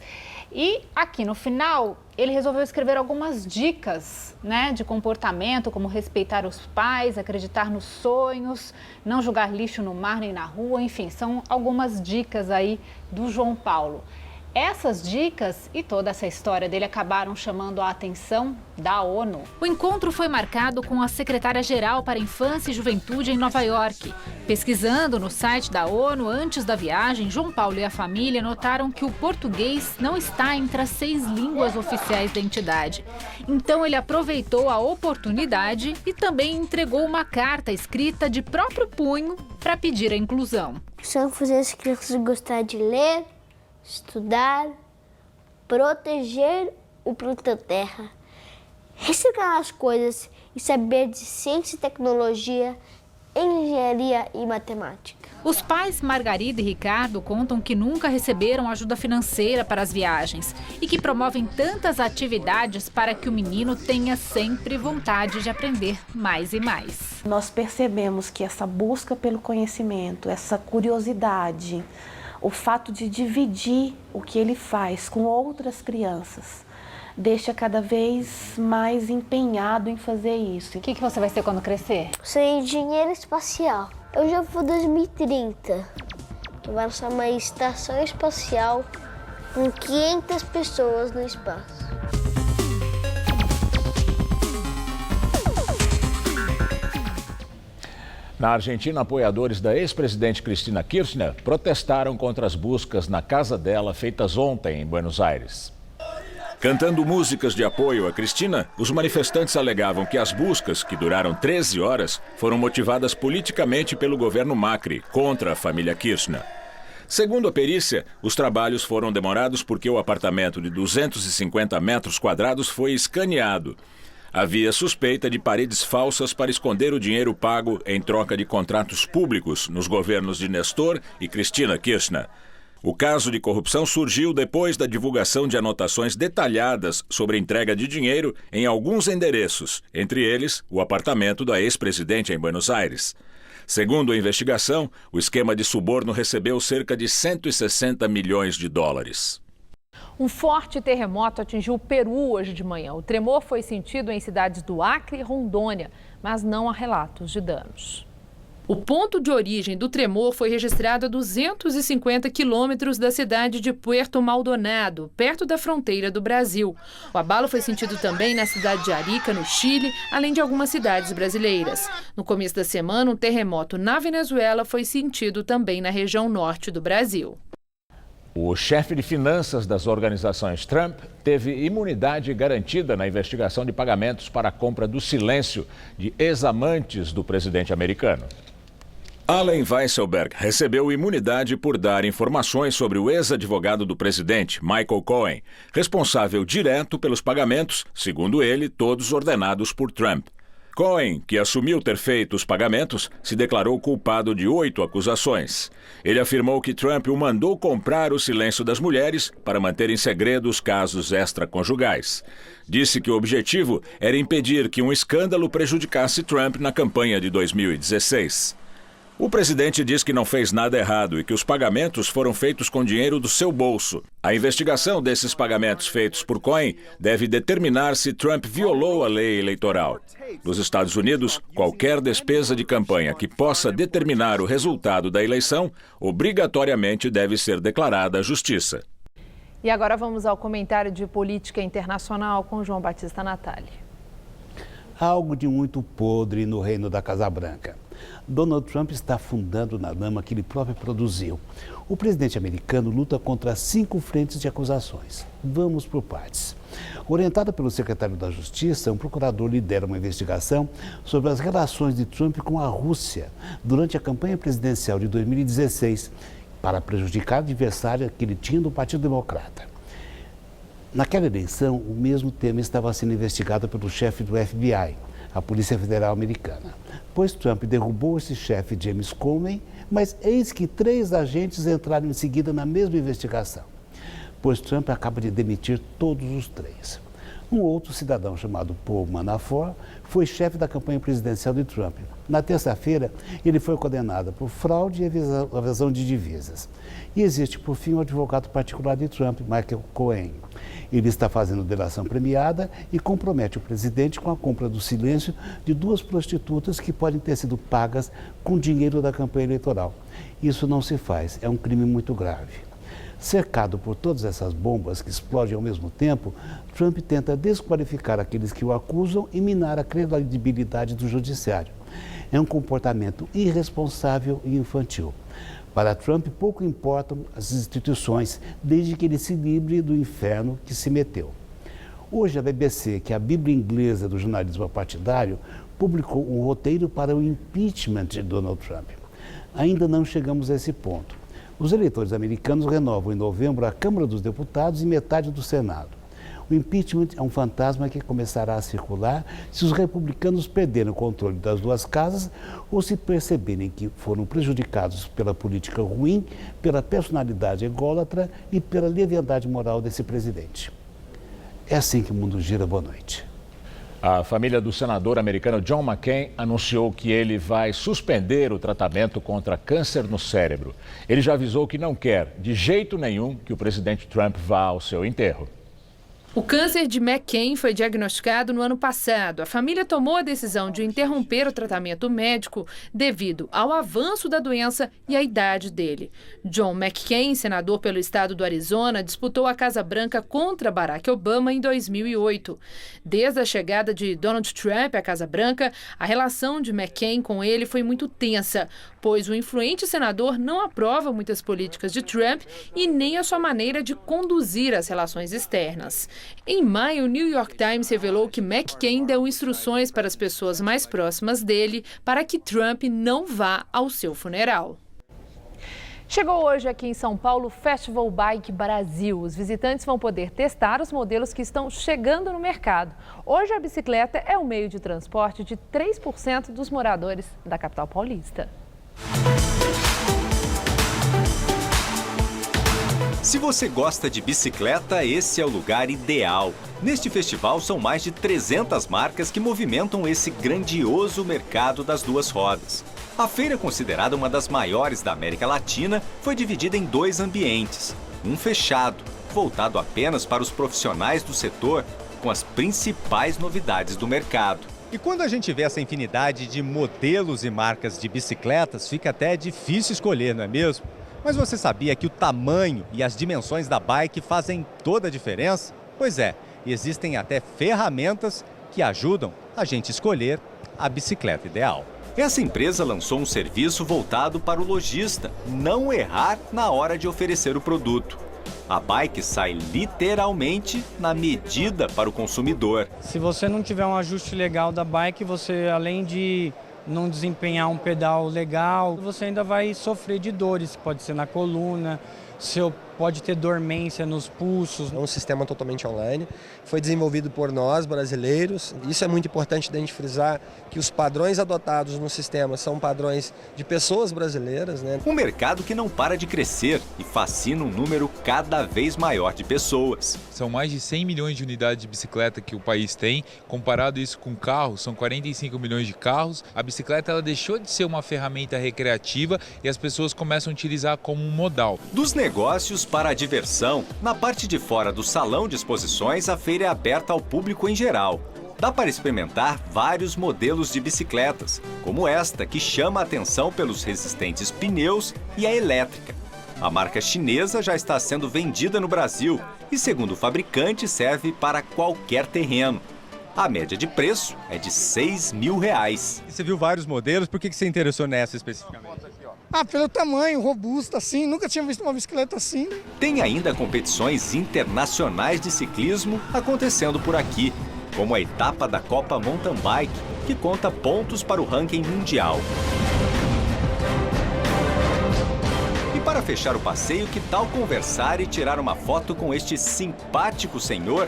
E aqui no final, ele resolveu escrever algumas dicas, né, de comportamento, como respeitar os pais, acreditar nos sonhos, não jogar lixo no mar nem na rua, enfim, são algumas dicas aí do João Paulo. Essas dicas e toda essa história dele acabaram chamando a atenção da ONU. O encontro foi marcado com a secretária-geral para a Infância e Juventude em Nova York. Pesquisando no site da ONU antes da viagem, João Paulo e a família notaram que o português não está entre as 6 línguas oficiais da entidade. Então ele aproveitou a oportunidade e também entregou uma carta escrita de próprio punho para pedir a inclusão. Só fazer as crianças gostarem de ler, estudar, proteger o planeta Terra, reciclar as coisas e saber de ciência e tecnologia, engenharia e matemática. Os pais Margarida e Ricardo contam que nunca receberam ajuda financeira para as viagens e que promovem tantas atividades para que o menino tenha sempre vontade de aprender mais e mais. Nós percebemos que essa busca pelo conhecimento, essa curiosidade, o fato de dividir o que ele faz com outras crianças deixa cada vez mais empenhado em fazer isso. O que você vai ser quando crescer? Sou engenheiro espacial. Eu já vou 2030, que vai lançar uma estação espacial com 500 pessoas no espaço. Na Argentina, apoiadores da ex-presidente Cristina Kirchner protestaram contra as buscas na casa dela feitas ontem em Buenos Aires. Cantando músicas de apoio a Cristina, os manifestantes alegavam que as buscas, que duraram 13 horas, foram motivadas politicamente pelo governo Macri contra a família Kirchner. Segundo a perícia, os trabalhos foram demorados porque o apartamento de 250 metros quadrados foi escaneado. Havia suspeita de paredes falsas para esconder o dinheiro pago em troca de contratos públicos nos governos de Nestor e Cristina Kirchner. O caso de corrupção surgiu depois da divulgação de anotações detalhadas sobre a entrega de dinheiro em alguns endereços, entre eles o apartamento da ex-presidente em Buenos Aires. Segundo a investigação, o esquema de suborno recebeu cerca de 160 milhões de dólares. Um forte terremoto atingiu o Peru hoje de manhã. O tremor foi sentido em cidades do Acre e Rondônia, mas não há relatos de danos. O ponto de origem do tremor foi registrado a 250 quilômetros da cidade de Puerto Maldonado, perto da fronteira do Brasil. O abalo foi sentido também na cidade de Arica, no Chile, além de algumas cidades brasileiras. No começo da semana, um terremoto na Venezuela foi sentido também na região norte do Brasil. O chefe de finanças das organizações Trump teve imunidade garantida na investigação de pagamentos para a compra do silêncio de ex-amantes do presidente americano. Allen Weisselberg recebeu imunidade por dar informações sobre o ex-advogado do presidente, Michael Cohen, responsável direto pelos pagamentos, segundo ele, todos ordenados por Trump. Cohen, que assumiu ter feito os pagamentos, se declarou culpado de 8 acusações. Ele afirmou que Trump o mandou comprar o silêncio das mulheres para manter em segredo os casos extraconjugais. Disse que o objetivo era impedir que um escândalo prejudicasse Trump na campanha de 2016. O presidente diz que não fez nada errado e que os pagamentos foram feitos com dinheiro do seu bolso. A investigação desses pagamentos feitos por Cohen deve determinar se Trump violou a lei eleitoral. Nos Estados Unidos, qualquer despesa de campanha que possa determinar o resultado da eleição, obrigatoriamente deve ser declarada à justiça. E agora vamos ao comentário de política internacional com João Batista Natali. Algo de muito podre no reino da Casa Branca. Donald Trump está afundando na lama que ele próprio produziu. O presidente americano luta contra 5 frentes de acusações. Vamos por partes. Orientado pelo secretário da Justiça, um procurador lidera uma investigação sobre as relações de Trump com a Rússia durante a campanha presidencial de 2016, para prejudicar a adversária que ele tinha do Partido Democrata. Naquela eleição, o mesmo tema estava sendo investigado pelo chefe do FBI, a Polícia Federal Americana, pois Trump derrubou esse chefe, James Comey, mas eis que 3 agentes entraram em seguida na mesma investigação, pois Trump acaba de demitir todos os 3. Um outro cidadão chamado Paul Manafort foi chefe da campanha presidencial de Trump. Na terça-feira, ele foi condenado por fraude e evasão de divisas. E existe, por fim, o advogado particular de Trump, Michael Cohen. Ele está fazendo delação premiada e compromete o presidente com a compra do silêncio de 2 prostitutas que podem ter sido pagas com dinheiro da campanha eleitoral. Isso não se faz, é um crime muito grave. Cercado por todas essas bombas que explodem ao mesmo tempo, Trump tenta desqualificar aqueles que o acusam e minar a credibilidade do judiciário. É um comportamento irresponsável e infantil. Para Trump, pouco importam as instituições, desde que ele se livre do inferno que se meteu. Hoje, a BBC, que é a bíblia inglesa do jornalismo partidário, publicou um roteiro para o impeachment de Donald Trump. Ainda não chegamos a esse ponto. Os eleitores americanos renovam em novembro a Câmara dos Deputados e metade do Senado. O impeachment é um fantasma que começará a circular se os republicanos perderem o controle das 2 casas ou se perceberem que foram prejudicados pela política ruim, pela personalidade ególatra e pela leviandade moral desse presidente. É assim que o mundo gira. Boa noite. A família do senador americano John McCain anunciou que ele vai suspender o tratamento contra câncer no cérebro. Ele já avisou que não quer, de jeito nenhum, que o presidente Trump vá ao seu enterro. O câncer de McCain foi diagnosticado no ano passado. A família tomou a decisão de interromper o tratamento médico devido ao avanço da doença e à idade dele. John McCain, senador pelo estado do Arizona, disputou a Casa Branca contra Barack Obama em 2008. Desde a chegada de Donald Trump à Casa Branca, a relação de McCain com ele foi muito tensa, pois o influente senador não aprova muitas políticas de Trump e nem a sua maneira de conduzir as relações externas. Em maio, o New York Times revelou que McCain deu instruções para as pessoas mais próximas dele para que Trump não vá ao seu funeral. Chegou hoje aqui em São Paulo o Festival Bike Brasil. Os visitantes vão poder testar os modelos que estão chegando no mercado. Hoje a bicicleta é o meio de transporte de 3% dos moradores da capital paulista. Se você gosta de bicicleta, esse é o lugar ideal. Neste festival são mais de 300 marcas que movimentam esse grandioso mercado das 2 rodas. A feira, considerada uma das maiores da América Latina, foi dividida em 2 ambientes. Um fechado, voltado apenas para os profissionais do setor, com as principais novidades do mercado. E quando a gente vê essa infinidade de modelos e marcas de bicicletas, fica até difícil escolher, não é mesmo? Mas você sabia que o tamanho e as dimensões da bike fazem toda a diferença? Pois é, existem até ferramentas que ajudam a gente escolher a bicicleta ideal. Essa empresa lançou um serviço voltado para o lojista não errar na hora de oferecer o produto. A bike sai literalmente na medida para o consumidor. Se você não tiver um ajuste legal da bike, você, além de não desempenhar um pedal legal, você ainda vai sofrer de dores, pode ser na coluna, pode ter dormência nos pulsos. É um sistema totalmente online, foi desenvolvido por nós, brasileiros. Isso é muito importante da gente frisar, que os padrões adotados no sistema são padrões de pessoas brasileiras, né? Um mercado que não para de crescer e fascina um número cada vez maior de pessoas. São mais de 100 milhões de unidades de bicicleta que o país tem. Comparado isso com carros, são 45 milhões de carros. A bicicleta ela deixou de ser uma ferramenta recreativa e as pessoas começam a utilizar como um modal. Dos negócios para a diversão, na parte de fora do salão de exposições, a feira é aberta ao público em geral. Dá para experimentar vários modelos de bicicletas, como esta, que chama a atenção pelos resistentes pneus e a elétrica. A marca chinesa já está sendo vendida no Brasil e, segundo o fabricante, serve para qualquer terreno. A média de preço é de R$6 mil. Você viu vários modelos, por que você interessou nessa especificamente? Pelo tamanho, robusta, assim, nunca tinha visto uma bicicleta assim. Tem ainda competições internacionais de ciclismo acontecendo por aqui, como a etapa da Copa Mountain Bike, que conta pontos para o ranking mundial. E para fechar o passeio, que tal conversar e tirar uma foto com este simpático senhor?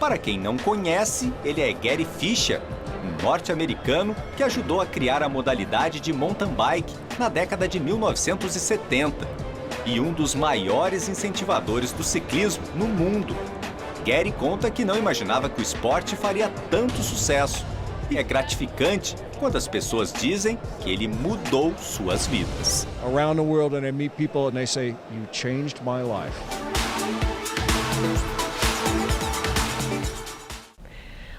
Para quem não conhece, ele é Gary Fischer, um norte-americano que ajudou a criar a modalidade de mountain bike na década de 1970 e um dos maiores incentivadores do ciclismo no mundo. Gary conta que não imaginava que o esporte faria tanto sucesso e é gratificante quando as pessoas dizem que ele mudou suas vidas. Around the world and I meet people and they say, "You changed my life."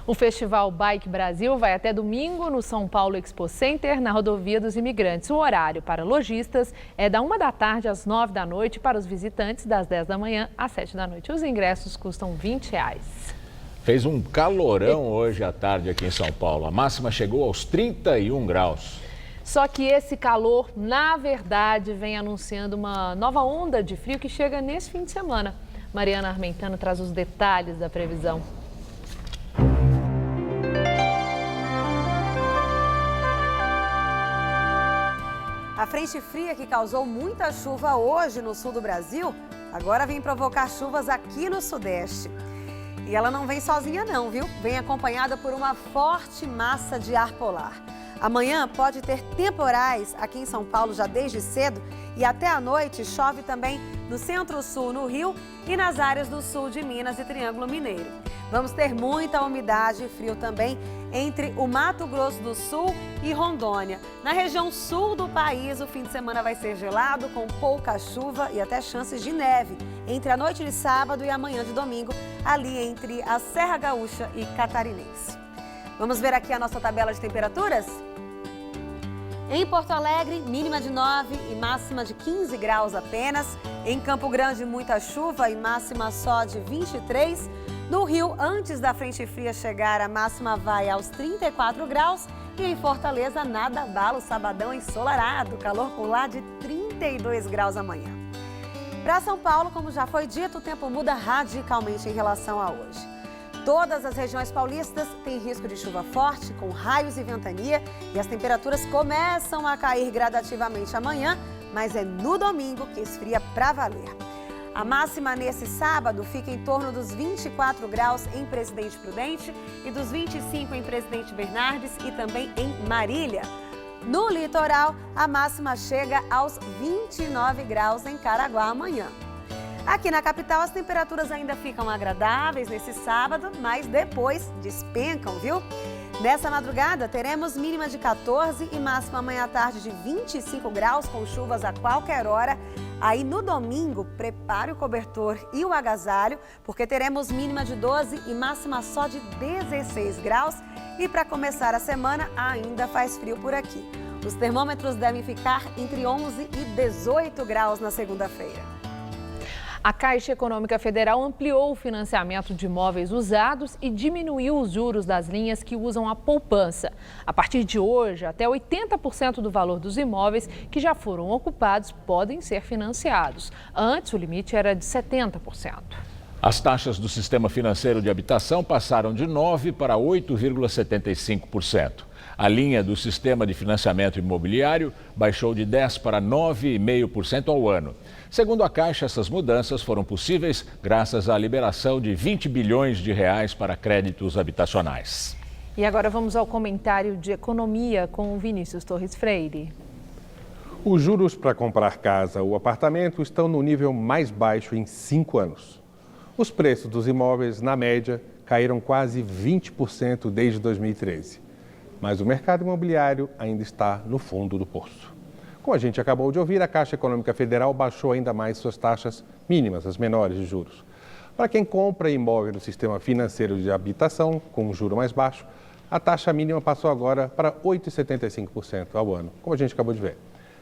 O Festival Bike Brasil vai até domingo no São Paulo Expo Center, na Rodovia dos Imigrantes. O horário para lojistas é da 1 da tarde às 9 da noite, para os visitantes das 10 da manhã às 7 da noite. Os ingressos custam R$20. Fez um calorão hoje à tarde aqui em São Paulo. A máxima chegou aos 31 graus. Só que esse calor, na verdade, vem anunciando uma nova onda de frio que chega nesse fim de semana. Mariana Armentano traz os detalhes da previsão. A frente fria que causou muita chuva hoje no sul do Brasil, agora vem provocar chuvas aqui no sudeste. E ela não vem sozinha não, viu? Vem acompanhada por uma forte massa de ar polar. Amanhã pode ter temporais aqui em São Paulo já desde cedo e até à noite chove também no centro-sul, no Rio e nas áreas do sul de Minas e Triângulo Mineiro. Vamos ter muita umidade e frio também entre o Mato Grosso do Sul e Rondônia. Na região sul do país, o fim de semana vai ser gelado, com pouca chuva e até chances de neve entre a noite de sábado e a manhã de domingo, ali entre a Serra Gaúcha e Catarinense. Vamos ver aqui a nossa tabela de temperaturas? Em Porto Alegre, mínima de 9 e máxima de 15 graus apenas. Em Campo Grande, muita chuva e máxima só de 23. No Rio, antes da frente fria chegar, a máxima vai aos 34 graus. E em Fortaleza, nada abala o sabadão ensolarado. Calor por lá de 32 graus amanhã. Para São Paulo, como já foi dito, o tempo muda radicalmente em relação a hoje. Todas as regiões paulistas têm risco de chuva forte, com raios e ventania, e as temperaturas começam a cair gradativamente amanhã, mas é no domingo que esfria para valer. A máxima nesse sábado fica em torno dos 24 graus em Presidente Prudente e dos 25 em Presidente Bernardes e também em Marília. No litoral, a máxima chega aos 29 graus em Caraguá amanhã. Aqui na capital, as temperaturas ainda ficam agradáveis nesse sábado, mas depois despencam, viu? Nessa madrugada, teremos mínima de 14 e máxima amanhã à tarde de 25 graus, com chuvas a qualquer hora. Aí no domingo, prepare o cobertor e o agasalho, porque teremos mínima de 12 e máxima só de 16 graus. E para começar a semana, ainda faz frio por aqui. Os termômetros devem ficar entre 11 e 18 graus na segunda-feira. A Caixa Econômica Federal ampliou o financiamento de imóveis usados e diminuiu os juros das linhas que usam a poupança. A partir de hoje, até 80% do valor dos imóveis que já foram ocupados podem ser financiados. Antes, o limite era de 70%. As taxas do sistema financeiro de habitação passaram de 9% para 8,75%. A linha do sistema de financiamento imobiliário baixou de 10% para 9,5% ao ano. Segundo a Caixa, essas mudanças foram possíveis graças à liberação de 20 bilhões de reais para créditos habitacionais. E agora vamos ao comentário de economia com o Vinícius Torres Freire. Os juros para comprar casa ou apartamento estão no nível mais baixo em 5 anos. Os preços dos imóveis, na média, caíram quase 20% desde 2013. Mas o mercado imobiliário ainda está no fundo do poço. Como a gente acabou de ouvir, a Caixa Econômica Federal baixou ainda mais suas taxas mínimas, as menores de juros. Para quem compra imóvel no sistema financeiro de habitação, com um juro mais baixo, a taxa mínima passou agora para 8,75% ao ano, como a gente acabou de ver.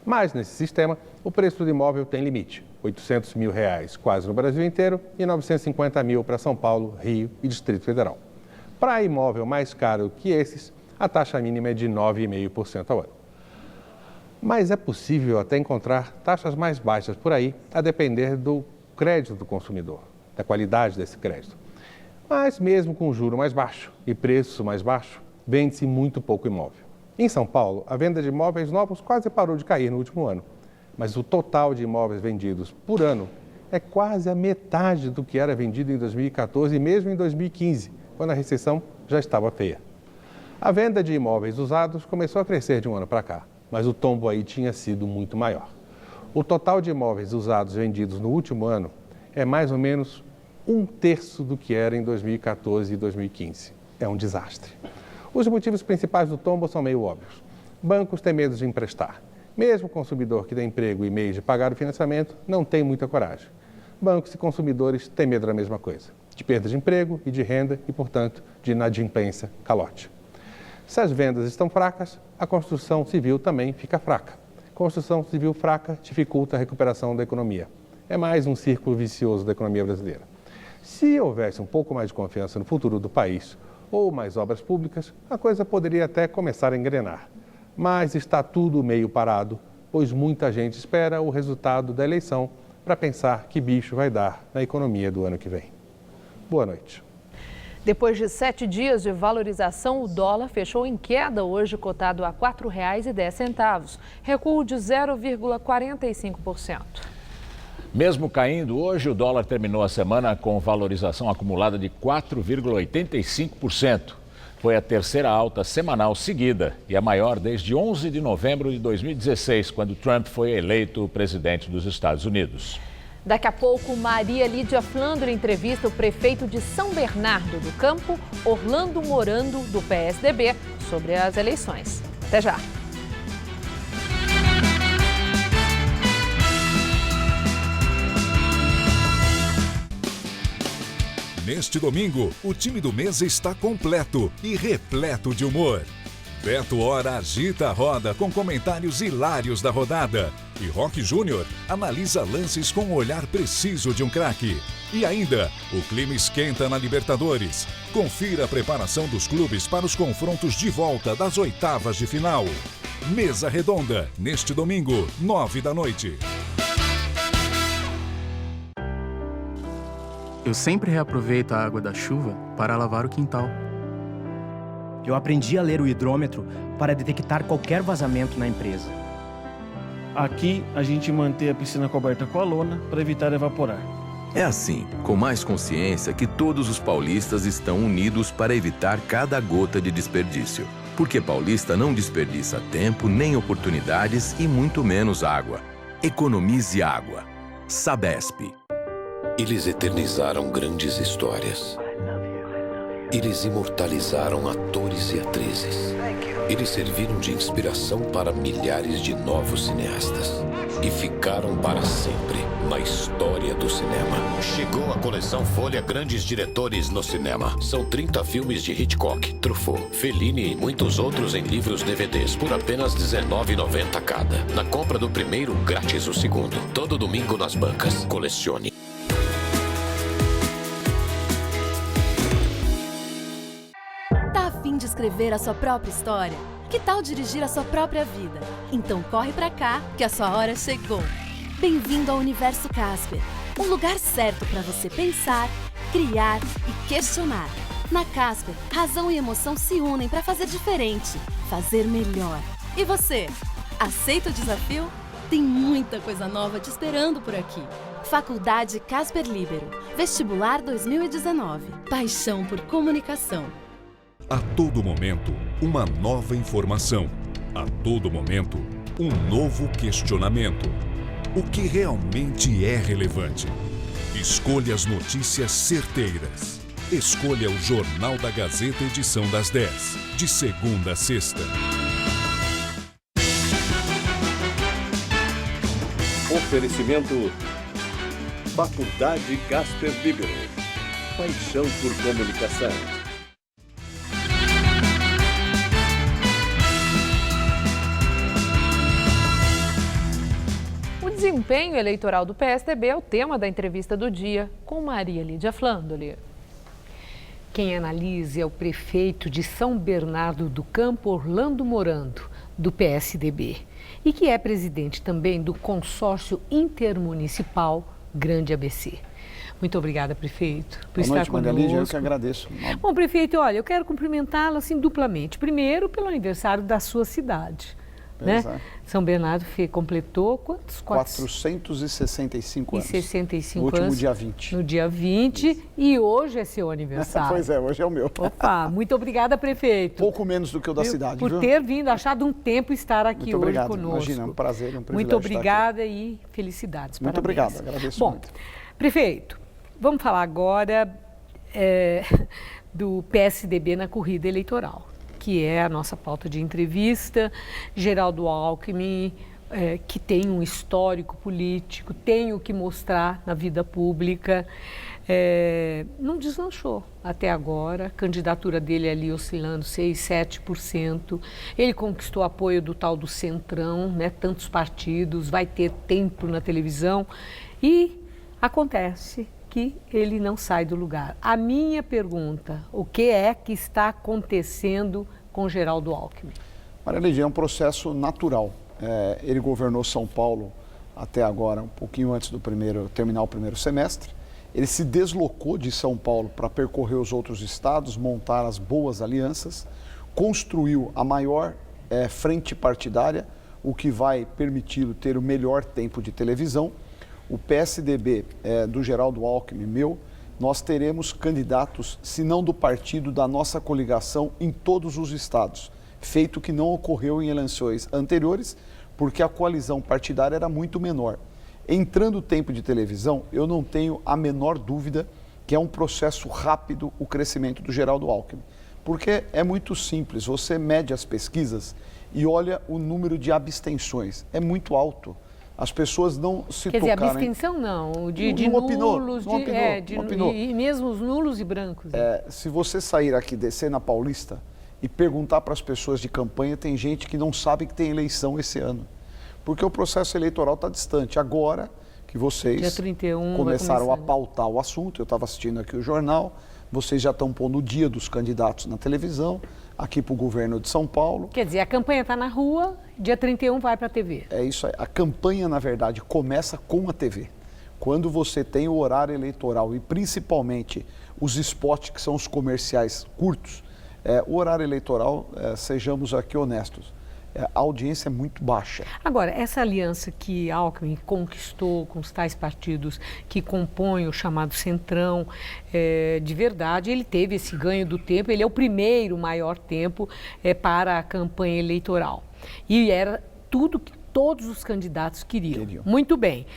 Mas nesse sistema, o preço do imóvel tem limite, R$800 mil, quase no Brasil inteiro, e 950 mil para São Paulo, Rio e Distrito Federal. Para imóvel mais caro que esses, a taxa mínima é de 9,5% ao ano. Mas é possível até encontrar taxas mais baixas por aí, a depender do crédito do consumidor, da qualidade desse crédito. Mas mesmo com juro mais baixo e preço mais baixo, vende-se muito pouco imóvel. Em São Paulo, a venda de imóveis novos quase parou de cair no último ano, mas o total de imóveis vendidos por ano é quase a metade do que era vendido em 2014 e mesmo em 2015, quando a recessão já estava feia. A venda de imóveis usados começou a crescer de um ano para cá, mas o tombo aí tinha sido muito maior. O total de imóveis usados vendidos no último ano é mais ou menos 1/3 do que era em 2014 e 2015. É um desastre. Os motivos principais do tombo são meio óbvios. Bancos têm medo de emprestar. Mesmo o consumidor que tem emprego e meio de pagar o financiamento não tem muita coragem. Bancos e consumidores têm medo da mesma coisa, de perda de emprego e de renda e, portanto, de inadimplência, calote. Se as vendas estão fracas, a construção civil também fica fraca. Construção civil fraca dificulta a recuperação da economia. É mais um círculo vicioso da economia brasileira. Se houvesse um pouco mais de confiança no futuro do país ou mais obras públicas, a coisa poderia até começar a engrenar. Mas está tudo meio parado, pois muita gente espera o resultado da eleição para pensar que bicho vai dar na economia do ano que vem. Boa noite. Depois de 7 dias de valorização, o dólar fechou em queda, hoje cotado a R$ 4,10, recuo de 0,45%. Mesmo caindo hoje, o dólar terminou a semana com valorização acumulada de 4,85%. Foi a terceira alta semanal seguida e a maior desde 11 de novembro de 2016, quando Trump foi eleito presidente dos Estados Unidos. Daqui a pouco, Maria Lídia Flandre entrevista o prefeito de São Bernardo do Campo, Orlando Morando, do PSDB, sobre as eleições. Até já! Neste domingo, o time do Mesa está completo e repleto de humor. Beto Hora agita a roda com comentários hilários da rodada. E Roque Júnior analisa lances com o olhar preciso de um craque. E ainda, o clima esquenta na Libertadores. Confira a preparação dos clubes para os confrontos de volta das oitavas de final. Mesa Redonda, neste domingo, 21h. Eu sempre reaproveito a água da chuva para lavar o quintal. Eu aprendi a ler o hidrômetro para detectar qualquer vazamento na empresa. Aqui, a gente mantém a piscina coberta com a lona para evitar evaporar. É assim, com mais consciência, que todos os paulistas estão unidos para evitar cada gota de desperdício. Porque paulista não desperdiça tempo, nem oportunidades e muito menos água. Economize água. Sabesp. Eles eternizaram grandes histórias. Eles imortalizaram atores e atrizes. Eles serviram de inspiração para milhares de novos cineastas. E ficaram para sempre na história do cinema. Chegou a coleção Folha Grandes Diretores no Cinema. São 30 filmes de Hitchcock, Truffaut, Fellini e muitos outros em livros DVDs por apenas R$19,90 cada. Na compra do primeiro, grátis o segundo. Todo domingo nas bancas. Colecione. De escrever a sua própria história? Que tal dirigir a sua própria vida? Então corre pra cá, que a sua hora chegou. Bem-vindo ao Universo Casper, um lugar certo para você pensar, criar e questionar. Na Casper, razão e emoção se unem para fazer diferente, fazer melhor. E você, aceita o desafio? Tem muita coisa nova te esperando por aqui. Faculdade Casper Líbero, Vestibular 2019. Paixão por comunicação. A todo momento, uma nova informação. A todo momento, um novo questionamento. O que realmente é relevante? Escolha as notícias certeiras. Escolha o Jornal da Gazeta, edição das 10, de segunda a sexta. Oferecimento Faculdade Casper Líbero. Paixão por comunicação. O desempenho eleitoral do PSDB é o tema da entrevista do dia com Maria Lídia Flandre. Quem analisa é o prefeito de São Bernardo do Campo, Orlando Morando, do PSDB, e que é presidente também do consórcio intermunicipal Grande ABC. Muito obrigada, prefeito, por estar conosco. Boa noite, Maria Lídia, eu que agradeço. Bom, prefeito, olha, eu quero cumprimentá-lo assim duplamente. Primeiro, pelo aniversário da sua cidade. Né? São Bernardo completou quantos? 465 anos. 65 no último anos. dia 20. No dia 20. Isso. E hoje é seu aniversário. Pois é, hoje é o meu. Opa, muito obrigada, prefeito. Pouco menos do que o da cidade, por viu? ter vindo, achado um tempo estar aqui muito hoje conosco. Imagina, é um prazer, é um privilégio. Muito obrigada e felicidades. Muito parabéns. obrigado, agradeço Bom, muito. Prefeito, vamos falar agora do PSDB na corrida eleitoral, que é a nossa pauta de entrevista. Geraldo Alckmin, que tem um histórico político, tem o que mostrar na vida pública, não deslanchou até agora. A candidatura dele ali oscilando 6%, 7%. Ele conquistou apoio do tal do Centrão, né? Tantos partidos, vai ter tempo na televisão e acontece que ele não sai do lugar. A minha pergunta, o que é que está acontecendo com Geraldo Alckmin? Maria Lídia, é um processo natural. Ele governou São Paulo até agora, um pouquinho antes do terminar o primeiro semestre. Ele se deslocou de São Paulo para percorrer os outros estados, montar as boas alianças, construiu a maior frente partidária, o que vai permiti-lo ter o melhor tempo de televisão. O PSDB do Geraldo Alckmin, nós teremos candidatos, se não do partido, da nossa coligação em todos os estados, feito que não ocorreu em eleições anteriores, porque a coalizão partidária era muito menor. Entrando o tempo de televisão, eu não tenho a menor dúvida que é um processo rápido o crescimento do Geraldo Alckmin, porque é muito simples, você mede as pesquisas e olha o número de abstenções, é muito alto. As pessoas não se tocaram. Quer dizer, abstenção não, de nulos, e mesmo os nulos e brancos. Se você sair aqui, descer na Paulista e perguntar para as pessoas de campanha, tem gente que não sabe que tem eleição esse ano. Porque o processo eleitoral está distante. Agora que vocês dia 31 começaram a pautar o assunto, eu estava assistindo aqui o jornal, vocês já estão pondo o dia dos candidatos na televisão, aqui para o governo de São Paulo. Quer dizer, a campanha está na rua, dia 31 vai para a TV. É isso aí. A campanha, na verdade, começa com a TV. Quando você tem o horário eleitoral e principalmente os spots, que são os comerciais curtos, o horário eleitoral, sejamos aqui honestos, a audiência é muito baixa. Agora, essa aliança que Alckmin conquistou com os tais partidos que compõem o chamado Centrão, de verdade, ele teve esse ganho do tempo, ele é o primeiro maior tempo para a campanha eleitoral. E era tudo que todos os candidatos queriam. Muito bem.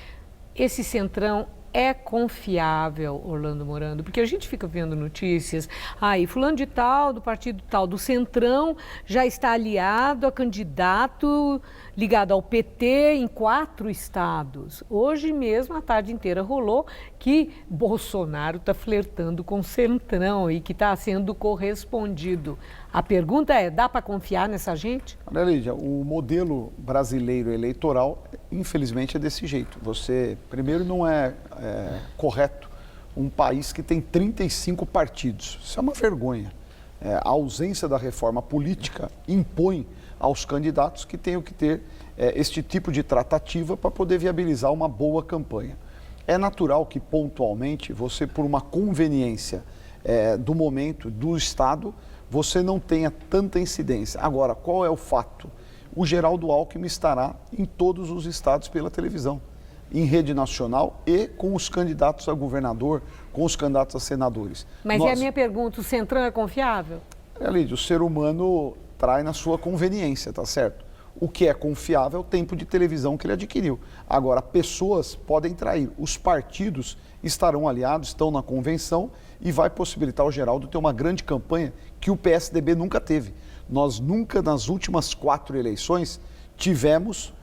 Esse Centrão é confiável, Orlando Morando? Porque a gente fica vendo notícias, aí fulano de tal, do partido tal, do Centrão, já está aliado a candidato ligado ao PT em 4 estados. Hoje mesmo, a tarde inteira, rolou que Bolsonaro está flertando com o Centrão e que está sendo correspondido. A pergunta é, dá para confiar nessa gente? Olha, Lídia, o modelo brasileiro eleitoral, infelizmente, é desse jeito. Você, primeiro, não é correto um país que tem 35 partidos. Isso é uma vergonha. A ausência da reforma política impõe aos candidatos que tenham que ter este tipo de tratativa para poder viabilizar uma boa campanha. É natural que, pontualmente, você, por uma conveniência do momento, do Estado, você não tenha tanta incidência. Agora, qual é o fato? O Geraldo Alckmin estará em todos os estados pela televisão, em rede nacional e com os candidatos a governador, com os candidatos a senadores. Mas é a minha pergunta, o Centrão é confiável? Lídia, o ser humano trai na sua conveniência, tá certo? O que é confiável é o tempo de televisão que ele adquiriu. Agora, pessoas podem trair. Os partidos estarão aliados, estão na convenção e vai possibilitar o Geraldo ter uma grande campanha que o PSDB nunca teve. Nós nunca, nas últimas 4 eleições, tivemos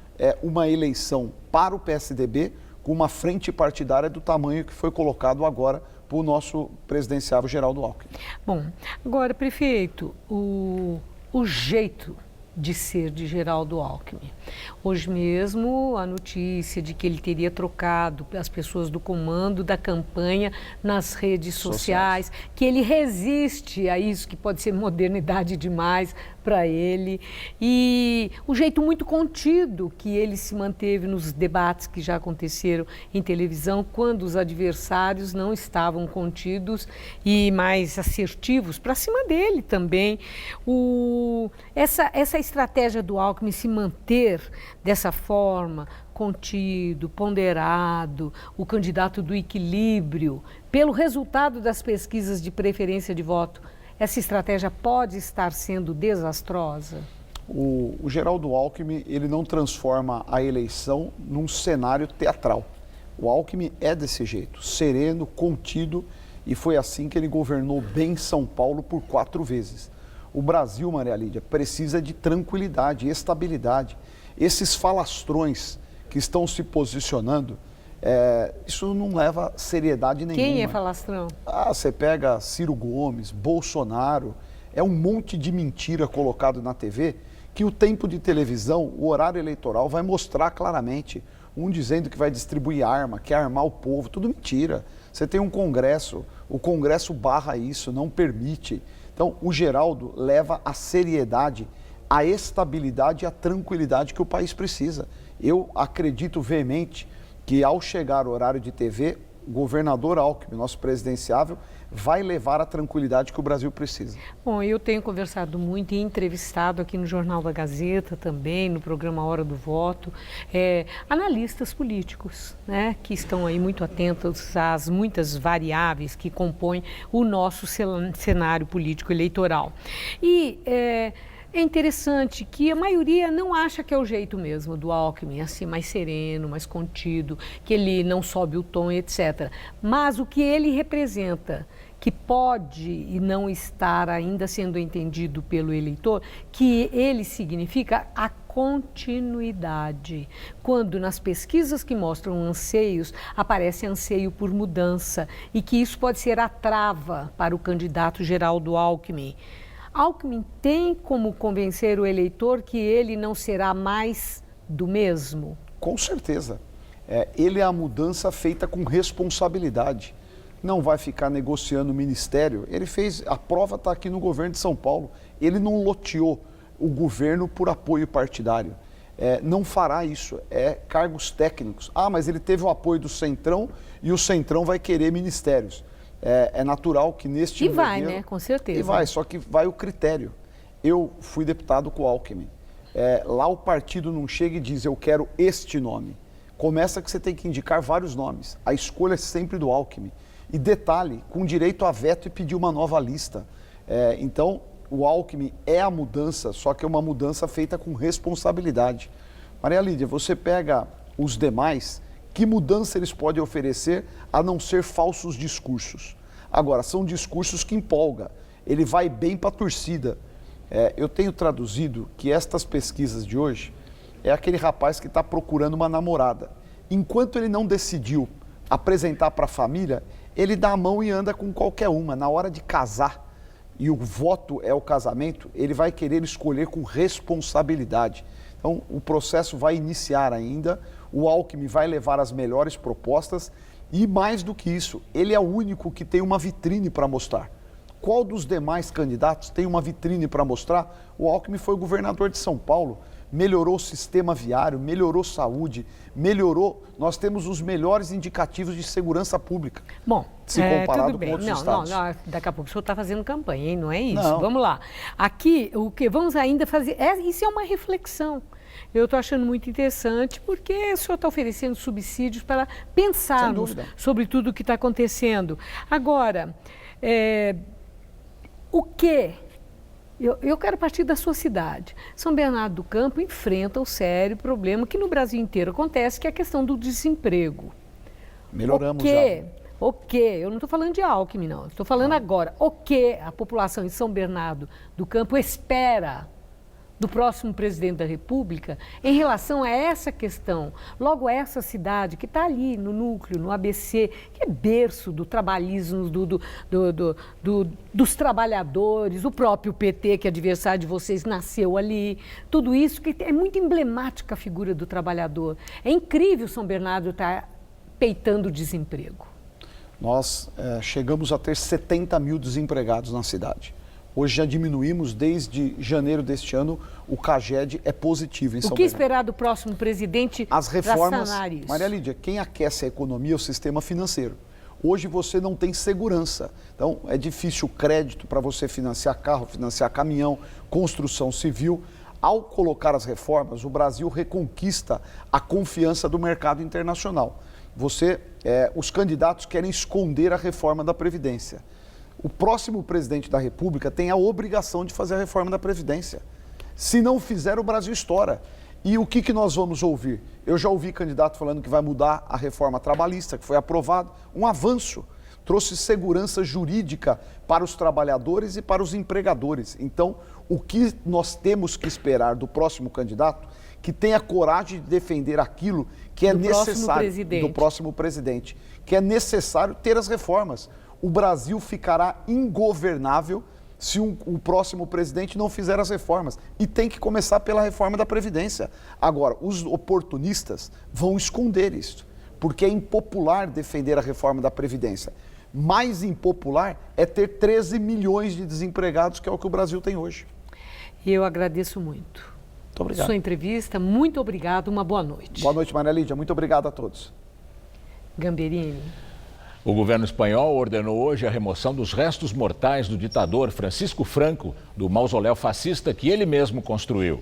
uma eleição para o PSDB com uma frente partidária do tamanho que foi colocado agora para o nosso presidenciável Geraldo Alckmin. Bom, agora, prefeito, o jeito de ser de Geraldo Alckmin. Hoje mesmo, a notícia de que ele teria trocado as pessoas do comando da campanha nas redes sociais, que ele resiste a isso, que pode ser modernidade demais para ele, e o jeito muito contido que ele se manteve nos debates que já aconteceram em televisão, quando os adversários não estavam contidos e mais assertivos para cima dele também. Essa estratégia do Alckmin se manter dessa forma, contido, ponderado, o candidato do equilíbrio, pelo resultado das pesquisas de preferência de voto, essa estratégia pode estar sendo desastrosa? O Geraldo Alckmin, ele não transforma a eleição num cenário teatral. O Alckmin é desse jeito, sereno, contido, e foi assim que ele governou bem São Paulo por 4 vezes. O Brasil, Maria Lídia, precisa de tranquilidade, estabilidade. Esses falastrões que estão se posicionando, isso não leva seriedade nenhuma. Quem é falastrão? Você pega Ciro Gomes, Bolsonaro, é um monte de mentira colocado na TV que o tempo de televisão, o horário eleitoral vai mostrar claramente. Um dizendo que vai distribuir arma, quer armar o povo, tudo mentira. Você tem um Congresso, o Congresso barra isso, não permite. Então, o Geraldo leva a seriedade, a estabilidade e a tranquilidade que o país precisa. Eu acredito veemente que ao chegar o horário de TV, o governador Alckmin, nosso presidenciável, vai levar a tranquilidade que o Brasil precisa. Bom, eu tenho conversado muito e entrevistado aqui no Jornal da Gazeta também, no programa Hora do Voto, analistas políticos, né, que estão aí muito atentos às muitas variáveis que compõem o nosso cenário político eleitoral. E é interessante que a maioria não acha que é o jeito mesmo do Alckmin, assim, mais sereno, mais contido, que ele não sobe o tom, etc. Mas o que ele representa, que pode e não estar ainda sendo entendido pelo eleitor, que ele significa a continuidade. Quando nas pesquisas que mostram anseios, aparece anseio por mudança e que isso pode ser a trava para o candidato Geraldo Alckmin. Alckmin tem como convencer o eleitor que ele não será mais do mesmo? Com certeza. Ele é a mudança feita com responsabilidade. Não vai ficar negociando o ministério. Ele fez, a prova está aqui no governo de São Paulo. Ele não loteou o governo por apoio partidário. Não fará isso. Cargos técnicos. Mas ele teve o apoio do Centrão e o Centrão vai querer ministérios. É natural que neste governo... E vai, né? Com certeza. E vai, só que vai o critério. Eu fui deputado com o Alckmin. Lá o partido não chega e diz, eu quero este nome. Começa que você tem que indicar vários nomes. A escolha é sempre do Alckmin. E detalhe, com direito a veto e pedir uma nova lista. Então, o Alckmin é a mudança, só que é uma mudança feita com responsabilidade. Maria Lídia, você pega os demais... Que mudança eles podem oferecer a não ser falsos discursos? Agora, são discursos que empolgam. Ele vai bem para a torcida. Eu tenho traduzido que estas pesquisas de hoje é aquele rapaz que está procurando uma namorada. Enquanto ele não decidiu apresentar para a família, ele dá a mão e anda com qualquer uma. Na hora de casar, e o voto é o casamento, ele vai querer escolher com responsabilidade. Então, o processo vai iniciar ainda. O Alckmin vai levar as melhores propostas e, mais do que isso, ele é o único que tem uma vitrine para mostrar. Qual dos demais candidatos tem uma vitrine para mostrar? O Alckmin foi governador de São Paulo, melhorou o sistema viário, melhorou saúde, melhorou... Nós temos os melhores indicativos de segurança pública. Bom, se comparado tudo bem. Com outros estados. Não, daqui a pouco o senhor está fazendo campanha, hein? Não é isso? Não. Vamos lá. Aqui, o que vamos ainda fazer... Isso é uma reflexão. Eu estou achando muito interessante porque o senhor está oferecendo subsídios para pensarmos sobre tudo o que está acontecendo. Agora, o que... Eu quero partir da sua cidade. São Bernardo do Campo enfrenta o sério problema que no Brasil inteiro acontece, que é a questão do desemprego. Melhoramos O que? Eu não estou falando de Alckmin, não. Estou falando agora. O que a população em São Bernardo do Campo espera do próximo presidente da República em relação a essa questão. Logo, essa cidade que está ali no núcleo, no ABC, que é berço do trabalhismo, dos trabalhadores, o próprio PT, que é adversário de vocês, nasceu ali. Tudo isso que é muito emblemática a figura do trabalhador. É incrível São Bernardo estar peitando o desemprego. Nós chegamos a ter 70 mil desempregados na cidade. Hoje já diminuímos, desde janeiro deste ano, o CAGED é positivo em São Bernardo. O que esperar do próximo presidente as reformas, sanar isso? Maria Lídia, quem aquece a economia é o sistema financeiro. Hoje você não tem segurança. Então é difícil o crédito para você financiar carro, financiar caminhão, construção civil. Ao colocar as reformas, o Brasil reconquista a confiança do mercado internacional. Os candidatos querem esconder a reforma da Previdência. O próximo presidente da República tem a obrigação de fazer a reforma da Previdência. Se não fizer, o Brasil estoura. E o que nós vamos ouvir? Eu já ouvi candidato falando que vai mudar a reforma trabalhista, que foi aprovado, um avanço. Trouxe segurança jurídica para os trabalhadores e para os empregadores. Então, o que nós temos que esperar do próximo candidato? Que tenha coragem de defender aquilo que é necessário do próximo presidente, que é necessário ter as reformas. O Brasil ficará ingovernável se o próximo presidente não fizer as reformas. E tem que começar pela reforma da Previdência. Agora, os oportunistas vão esconder isso, porque é impopular defender a reforma da Previdência. Mais impopular é ter 13 milhões de desempregados, que é o que o Brasil tem hoje. Eu agradeço muito. Muito obrigado. Sua entrevista, muito obrigado, uma boa noite. Boa noite, Maria Lídia, muito obrigado a todos. Gamberini. O governo espanhol ordenou hoje a remoção dos restos mortais do ditador Francisco Franco do mausoléu fascista que ele mesmo construiu.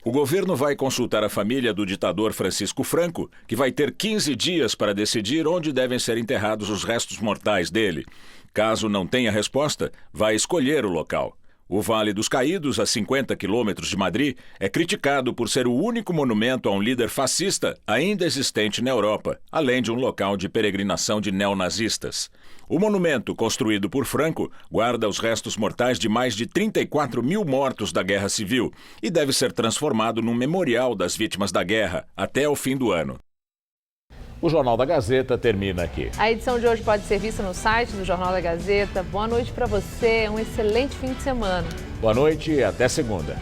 O governo vai consultar a família do ditador Francisco Franco, que vai ter 15 dias para decidir onde devem ser enterrados os restos mortais dele. Caso não tenha resposta, vai escolher o local. O Vale dos Caídos, a 50 quilômetros de Madrid, é criticado por ser o único monumento a um líder fascista ainda existente na Europa, além de um local de peregrinação de neonazistas. O monumento, construído por Franco, guarda os restos mortais de mais de 34 mil mortos da Guerra Civil e deve ser transformado num memorial das vítimas da guerra até o fim do ano. O Jornal da Gazeta termina aqui. A edição de hoje pode ser vista no site do Jornal da Gazeta. Boa noite para você, um excelente fim de semana. Boa noite e até segunda.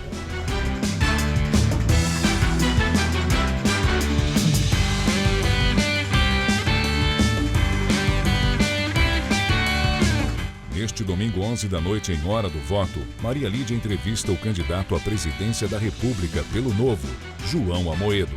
Neste domingo, 11 da noite, em Hora do Voto, Maria Lídia entrevista o candidato à presidência da República pelo Novo, João Amoedo.